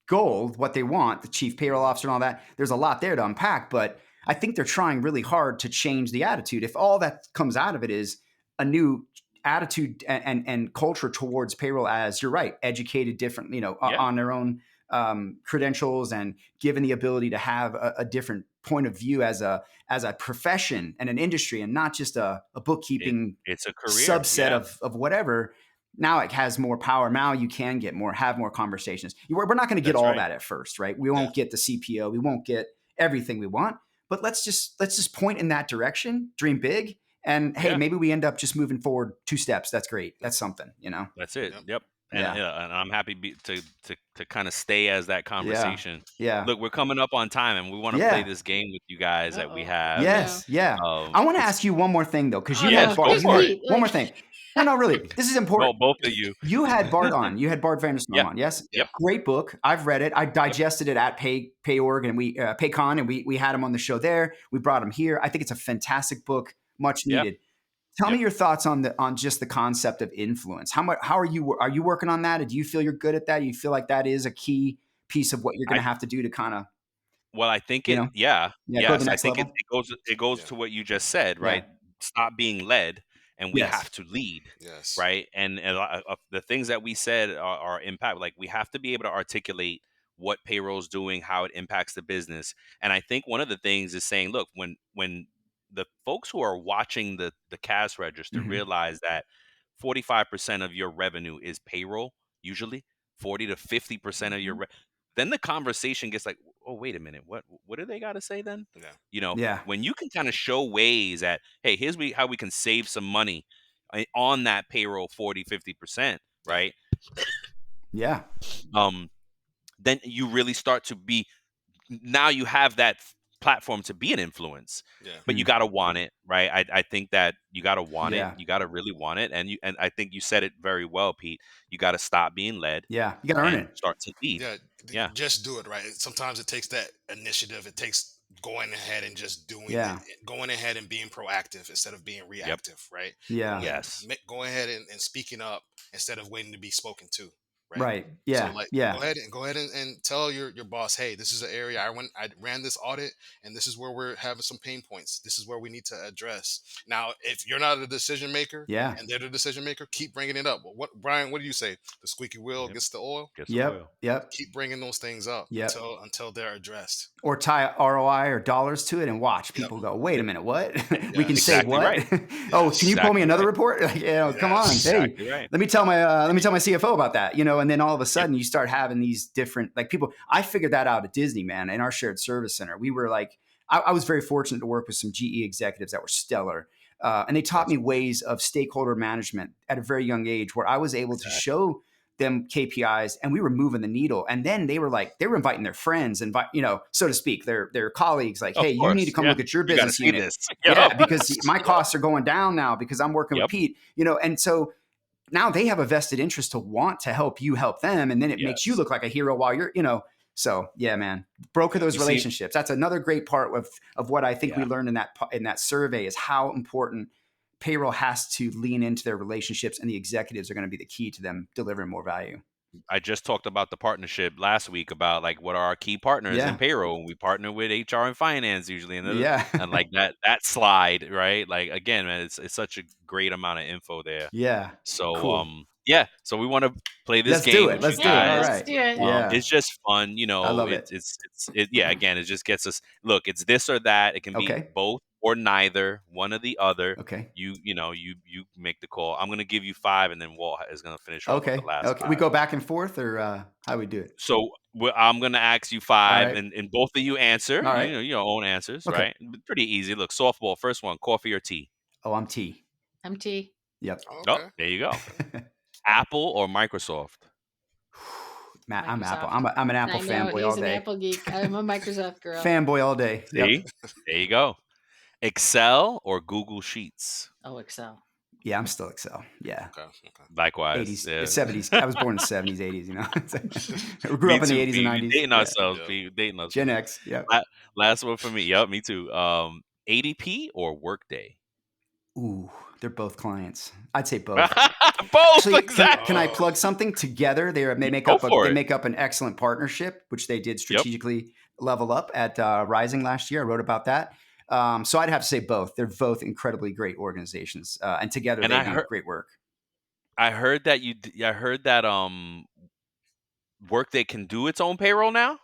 [SPEAKER 1] goal. What they want, the chief payroll officer and all that. There's a lot there to unpack, but I think they're trying really hard to change the attitude. If all that comes out of it is a new attitude and culture towards payroll, as you're right, educated differently, on their own credentials and given the ability to have a different point of view as a profession and an industry, and not just a bookkeeping
[SPEAKER 4] it's a career
[SPEAKER 1] subset of whatever. Now it has more power. Now you can have more conversations. We're not going to get all that at first, right? We won't get the CPO. We won't get everything we want. But let's just point in that direction, dream big, and hey, maybe we end up just moving forward 2 steps. That's great. That's something,
[SPEAKER 4] That's it. Yep. And, and I'm happy to kind of stay as that conversation.
[SPEAKER 1] Yeah.
[SPEAKER 4] Look, we're coming up on time, and we want to play this game with you guys that we have.
[SPEAKER 1] Yes. Yeah. I want to ask you one more thing though, because you had
[SPEAKER 4] Bart.
[SPEAKER 1] One more thing. No, really. This is important.
[SPEAKER 4] No, both of you.
[SPEAKER 1] You had Bart on. You had Bart Vandersloot on. Yes.
[SPEAKER 4] Yep.
[SPEAKER 1] Great book. I've read it. I digested it at Payorg and PayCon, and we had him on the show there. We brought him here. I think it's a fantastic book, much needed. Tell me your thoughts on just the concept of influence. How are you working on that? Do you feel you're good at that? Do you feel like that is a key piece of what you're going to have to do to kind of?
[SPEAKER 4] Well, I think
[SPEAKER 1] go to the next level?
[SPEAKER 4] It goes to what you just said, right? Stop being led. And we have to lead, right? And the things that we said are impact. Like, we have to be able to articulate what payroll's doing, how it impacts the business. And I think one of the things is saying, look, when the folks who are watching the cash register realize that 45% of your revenue is payroll, usually 40 to 50% of your then the conversation gets like, oh, wait a minute, what do they got to say then? When you can kind of show ways that, hey, here's how we can save some money on that payroll 40-50%, right? Then you really start to be, now you have that platform to be an influence. But you got to want it, right? I think that you got to want it. You got to really want it. And I think you said it very well, Pete. You got to stop being led.
[SPEAKER 1] You got to earn it.
[SPEAKER 4] Start to lead.
[SPEAKER 3] Just do it, right? Sometimes it takes that initiative. It takes going ahead and just doing it, going ahead and being proactive instead of being reactive, right? Go ahead and speaking up instead of waiting to be spoken to.
[SPEAKER 1] Right.
[SPEAKER 3] So go ahead and tell your boss, hey, this is an area I ran this audit, and this is where we're having some pain points. This is where we need to address. Now, if you're not a decision maker, and they're the decision maker, keep bringing it up. Brian, what do you say? The squeaky wheel gets the oil. Keep bringing those things up until they're addressed.
[SPEAKER 1] Or tie ROI or dollars to it and watch people go, wait a minute, what? We can save what?
[SPEAKER 4] Right.
[SPEAKER 1] Oh, can you pull me another report? Come on, hey, let me tell my CFO about that. And then all of a sudden you start having these different people. I figured that out at Disney, man, in our shared service center. We were I was very fortunate to work with some GE executives that were stellar. And they taught me ways of stakeholder management at a very young age where I was able to show them KPIs and we were moving the needle. And then they were inviting their friends and, so to speak, their colleagues, hey, you need to come look at your business unit. Because my costs are going down now because I'm working with Pete, and so now they have a vested interest to want to help you help them. And then it makes you look like a hero while you're, so yeah, man, broker those relationships. That's another great part of what I think we learned in that survey is how important payroll has to lean into their relationships, and the executives are going to be the key to them delivering more value.
[SPEAKER 4] I just talked about the partnership last week about what are our key partners in payroll. We partner with HR and finance usually, and that slide, right? Again, man, it's such a great amount of info there. So
[SPEAKER 1] cool.
[SPEAKER 4] So we want to play this
[SPEAKER 1] game.
[SPEAKER 4] Let's
[SPEAKER 1] do it. All right.
[SPEAKER 4] It's just fun,
[SPEAKER 1] I love it.
[SPEAKER 4] Again, it just gets us. Look, it's this or that. It can be both or neither, one or the other. You make the call. I'm gonna give you 5, and then Walt is gonna finish off with the last 5.
[SPEAKER 1] We go back and forth, or how we do it?
[SPEAKER 4] So I'm gonna ask you 5, and both of you answer.
[SPEAKER 1] All right.
[SPEAKER 4] Your own answers, right? Pretty easy. Look, softball. First one: coffee or tea?
[SPEAKER 1] Oh, I'm tea.
[SPEAKER 2] I'm tea.
[SPEAKER 1] Yep.
[SPEAKER 4] Oh, there you go. Apple or Microsoft?
[SPEAKER 1] I'm Apple. I'm an Apple fanboy all day.
[SPEAKER 2] He's an Apple geek. I'm a Microsoft girl.
[SPEAKER 1] Fanboy all day.
[SPEAKER 4] See? There you go. Excel or Google Sheets?
[SPEAKER 2] Oh, Excel.
[SPEAKER 1] Yeah, I'm still Excel. Yeah.
[SPEAKER 3] Okay.
[SPEAKER 4] Likewise.
[SPEAKER 1] 80s, 70s. I was born in the 70s, 80s, We grew up in the 80s and 90s.
[SPEAKER 4] Dating ourselves. Dating ourselves.
[SPEAKER 1] Gen X. Yeah.
[SPEAKER 4] Last one for me. Yep, me too. ADP or Workday?
[SPEAKER 1] Ooh, they're both clients. I'd say both.
[SPEAKER 4] Both.
[SPEAKER 1] Actually,
[SPEAKER 4] exactly.
[SPEAKER 1] Can I plug something together? They make up an excellent partnership, which they did strategically level up at Rising last year. I wrote about that. So I'd have to say both. They're both incredibly great organizations, and together they do great work.
[SPEAKER 4] I heard that Workday can do its own payroll now.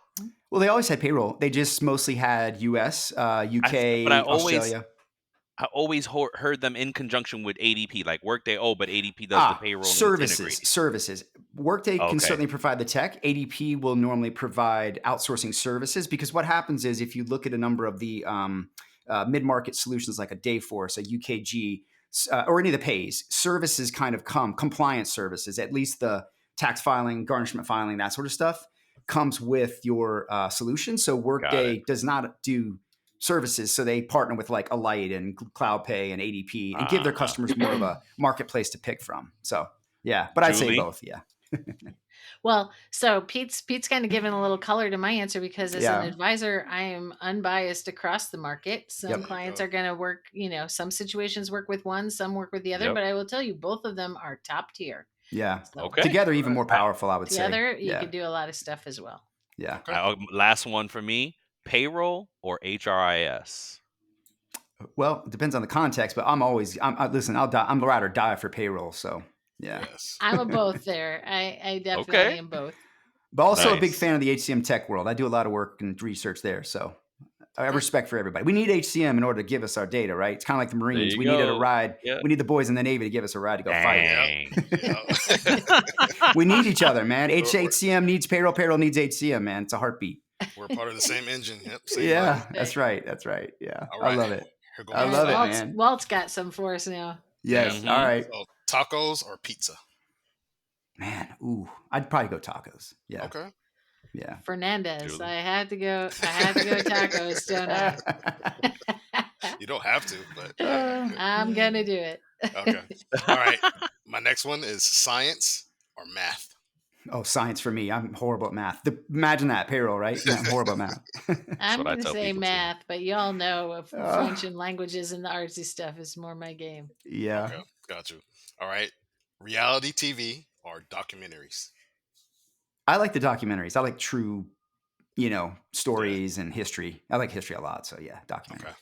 [SPEAKER 1] Well, they always had payroll. They just mostly had US, UK, Australia.
[SPEAKER 4] I always heard them in conjunction with ADP, like Workday. Oh, but ADP does the payroll.
[SPEAKER 1] Services. Workday can certainly provide the tech. ADP will normally provide outsourcing services, because what happens is if you look at a number of the mid-market solutions like a Dayforce, a UKG, or any of the pays, services kind of compliance services, at least the tax filing, garnishment filing, that sort of stuff comes with your solution. So Workday does not do services, so they partner with Alight and CloudPay and ADP and give their customers more of a marketplace to pick from. So yeah, but I'd say both. Yeah.
[SPEAKER 2] Well, so Pete's kind of given a little color to my answer, because as an advisor, I am unbiased across the market. Some clients are going to work, some situations work with one, some work with the other, but I will tell you, both of them are top tier.
[SPEAKER 1] Yeah. So, together, even more powerful, I would say.
[SPEAKER 2] Together, you can do a lot of stuff as well.
[SPEAKER 1] Yeah.
[SPEAKER 4] Last one for me. Payroll or HRIS?
[SPEAKER 1] Well, it depends on the context, but listen, I'll die. I'm ride or die for payroll. So yeah,
[SPEAKER 2] I'm a both there. I definitely am both.
[SPEAKER 1] But also a big
[SPEAKER 4] Nice.
[SPEAKER 1] fan of the HCM tech world. I do a lot of work and research there. So I have respect for everybody. We need HCM in order to give us our data, right? It's kind of like the
[SPEAKER 4] There
[SPEAKER 1] Marines.
[SPEAKER 4] you
[SPEAKER 1] We needed a
[SPEAKER 4] go.
[SPEAKER 1] ride.
[SPEAKER 4] Yeah.
[SPEAKER 1] We need the boys in the Navy to give us a ride to go fight.
[SPEAKER 4] Dang.
[SPEAKER 1] We need each other, man. HCM needs payroll. Payroll needs HCM, man. It's a heartbeat.
[SPEAKER 3] We're part of the same engine. Yep. Same
[SPEAKER 1] Yeah,
[SPEAKER 3] body.
[SPEAKER 1] that's right. That's right. Yeah.
[SPEAKER 3] All
[SPEAKER 1] I
[SPEAKER 3] right.
[SPEAKER 1] love it.
[SPEAKER 3] Here go
[SPEAKER 1] I
[SPEAKER 3] my
[SPEAKER 1] love it,
[SPEAKER 3] five.
[SPEAKER 1] man.
[SPEAKER 2] Walt's got some for us now.
[SPEAKER 1] Yes. All right.
[SPEAKER 3] So tacos or pizza?
[SPEAKER 1] Man, ooh, I'd probably go tacos. Yeah.
[SPEAKER 3] Okay.
[SPEAKER 1] Yeah.
[SPEAKER 2] Fernandez.
[SPEAKER 4] Julie.
[SPEAKER 2] I had to go tacos, don't I?
[SPEAKER 3] You don't have to, but
[SPEAKER 2] I'm gonna do it.
[SPEAKER 3] okay. All right. My next one is science or math.
[SPEAKER 1] Oh, science for me. I'm horrible at math. Imagine that, payroll, right? I'm horrible at math.
[SPEAKER 2] I'm
[SPEAKER 4] what I
[SPEAKER 2] gonna
[SPEAKER 4] tell
[SPEAKER 2] say
[SPEAKER 4] people, too.
[SPEAKER 2] math, but y'all know French and languages and the artsy stuff is more my game.
[SPEAKER 1] Yeah.
[SPEAKER 3] Okay. Got you. All right. Reality TV or documentaries?
[SPEAKER 1] I like the documentaries. I like true, stories and history. I like history a lot. So yeah, documentary.
[SPEAKER 3] Okay.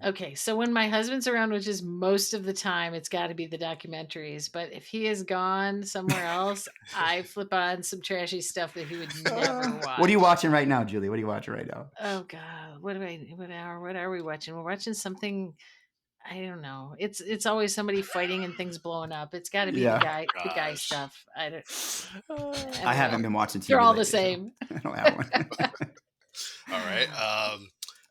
[SPEAKER 2] Okay, so when my husband's around, which is most of the time, it's got to be the documentaries. But if he is gone somewhere else, I flip on some trashy stuff that he would never watch.
[SPEAKER 1] What are you watching right now, Julie? What are you watching right now?
[SPEAKER 2] Oh God, what are we watching? We're watching something. I don't know. It's always somebody fighting and things blowing up. It's got to be the guy stuff.
[SPEAKER 1] I haven't been watching TV.
[SPEAKER 2] They're all
[SPEAKER 1] lately,
[SPEAKER 2] the same.
[SPEAKER 1] So I don't have one.
[SPEAKER 3] All right.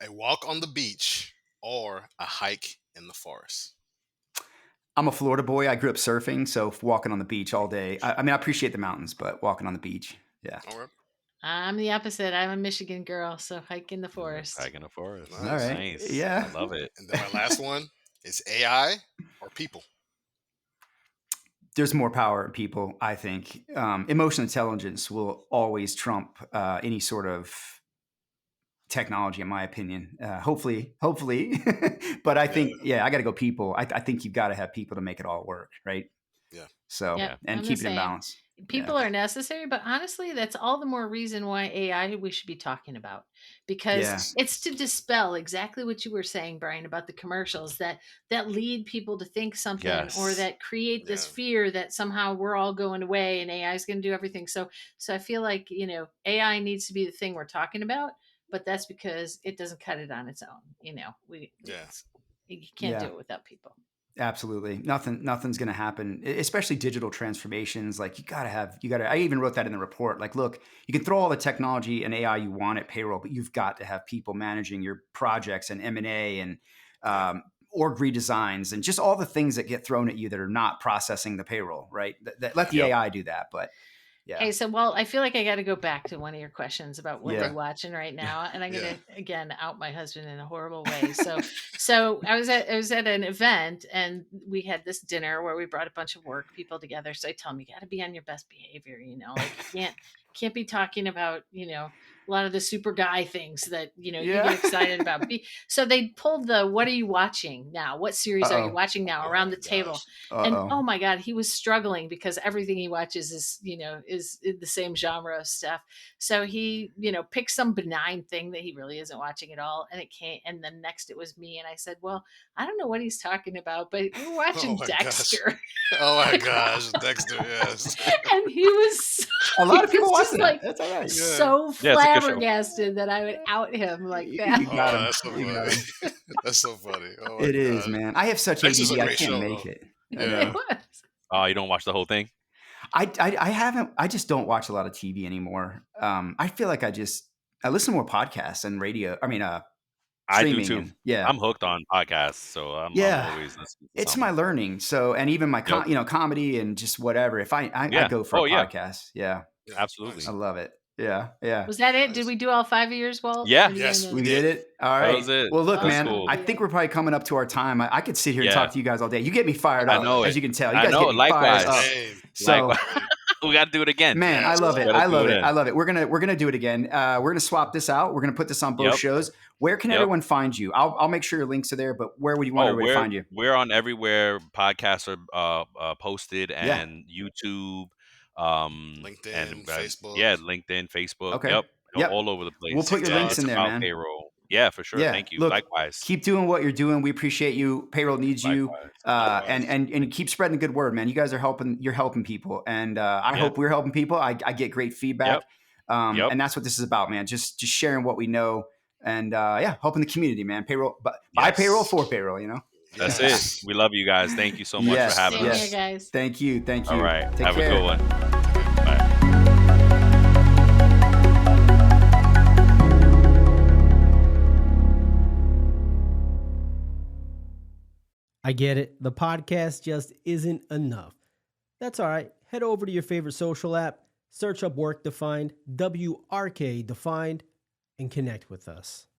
[SPEAKER 3] A walk on the beach or a hike in the forest?
[SPEAKER 1] I'm a Florida boy. I grew up surfing, so walking on the beach all day. I mean, I appreciate the mountains, but walking on the beach, yeah.
[SPEAKER 3] All right.
[SPEAKER 2] I'm the opposite. I'm a Michigan girl, so hike in the forest.
[SPEAKER 4] Hike in the forest.
[SPEAKER 3] Nice.
[SPEAKER 1] All right.
[SPEAKER 4] Nice.
[SPEAKER 1] Yeah.
[SPEAKER 4] I love it.
[SPEAKER 3] And then my last one is AI or people?
[SPEAKER 1] There's more power in people, I think. Emotional intelligence will always trump any sort of technology, in my opinion. Hopefully. But I think, I got to go people. I think you've got to have people to make it all work, right?
[SPEAKER 3] Yeah.
[SPEAKER 1] So, and
[SPEAKER 2] I'm
[SPEAKER 1] keep it in balance.
[SPEAKER 2] People are necessary, but honestly, that's all the more reason why AI we should be talking about, because it's to dispel exactly what you were saying, Brian, about the commercials that lead people to think something or that create this fear that somehow we're all going away and AI is going to do everything. So I feel like, AI needs to be the thing we're talking about, but that's because it doesn't cut it on its own. You can't do it without people.
[SPEAKER 1] Absolutely. Nothing's going to happen, especially digital transformations. Like you gotta, I even wrote that in the report. Like, look, you can throw all the technology and AI you want at payroll, but you've got to have people managing your projects and M&A and org redesigns and just all the things that get thrown at you that are not processing the payroll, right? Let the AI do that. But yeah.
[SPEAKER 2] Hey, so I feel like I got to go back to one of your questions about what we're watching right now, and I'm gonna again out my husband in a horrible way. So I was at an event, and we had this dinner where we brought a bunch of work people together. So I tell him, you got to be on your best behavior, like you can't be talking about a lot of the super guy things that you get excited about. So they pulled the "What are you watching now? What series are you watching now?" around the table, and oh my God, he was struggling because everything he watches is is the same genre of stuff. So he picked some benign thing that he really isn't watching at all, and it came. And then next it was me, and I said, "Well, I don't know what he's talking about, but we're watching Dexter."
[SPEAKER 3] Oh my gosh, Dexter! Yes,
[SPEAKER 2] and he was
[SPEAKER 1] a lot of people watching
[SPEAKER 2] like
[SPEAKER 1] that's all right.
[SPEAKER 2] So flabbergasted that I would out him like that.
[SPEAKER 1] You got him.
[SPEAKER 3] That's so funny. That's so funny. Oh my
[SPEAKER 1] it
[SPEAKER 3] God.
[SPEAKER 1] is, man. I have such ADD, I can't make it.
[SPEAKER 3] Yeah.
[SPEAKER 4] Oh, you don't watch the whole thing?
[SPEAKER 1] I haven't. I just don't watch a lot of TV anymore. I feel like I listen to more podcasts and radio. I mean,
[SPEAKER 4] I do too.
[SPEAKER 1] And,
[SPEAKER 4] I'm hooked on podcasts, so I'm always listening.
[SPEAKER 1] It's my learning. So, and even my comedy and just whatever. If I go for a podcast,
[SPEAKER 4] absolutely,
[SPEAKER 1] I love it. Yeah.
[SPEAKER 2] Was that it? Did we do all 5 of yours, Walt?
[SPEAKER 4] Yeah.
[SPEAKER 3] Yes,
[SPEAKER 1] we did it. All right.
[SPEAKER 4] That was it.
[SPEAKER 1] Well, look, man,
[SPEAKER 4] cool.
[SPEAKER 1] I think we're probably coming up to our time. I could sit here and talk to you guys all day. You get me fired up, as you can tell. You guys get me fired up.
[SPEAKER 3] So
[SPEAKER 4] we got to do it again.
[SPEAKER 1] Man, I love it. I love it. We're gonna do it again. We're gonna swap this out. We're gonna put this on both shows. Where can everyone find you? I'll make sure your links are there. But where would you want everybody to find you?
[SPEAKER 4] We're on everywhere podcasts are posted, and YouTube.
[SPEAKER 3] LinkedIn,
[SPEAKER 4] and
[SPEAKER 3] Facebook.
[SPEAKER 4] LinkedIn, Facebook.
[SPEAKER 1] Okay.
[SPEAKER 4] Yep. All over the place.
[SPEAKER 1] We'll put your links in there, man.
[SPEAKER 4] Payroll. Yeah, for sure. Thank you.
[SPEAKER 1] Look,
[SPEAKER 4] likewise.
[SPEAKER 1] Keep doing what you're doing. We appreciate you. Payroll needs you. And keep spreading the good word, man. You guys are helping. You're helping people, and I hope we're helping people. I get great feedback. And that's what this is about, man. Just sharing what we know and helping the community, man. Payroll, by payroll for payroll, you know?
[SPEAKER 4] That's it. We love you guys. Thank you so much for having us.
[SPEAKER 2] Here, guys.
[SPEAKER 1] Thank you.
[SPEAKER 4] All right.
[SPEAKER 1] Take
[SPEAKER 4] Have
[SPEAKER 1] care.
[SPEAKER 4] a good one. Bye.
[SPEAKER 10] I get it. The podcast just isn't enough. That's all right. Head over to your favorite social app, search up Work Defined, WRK Defined, and connect with us.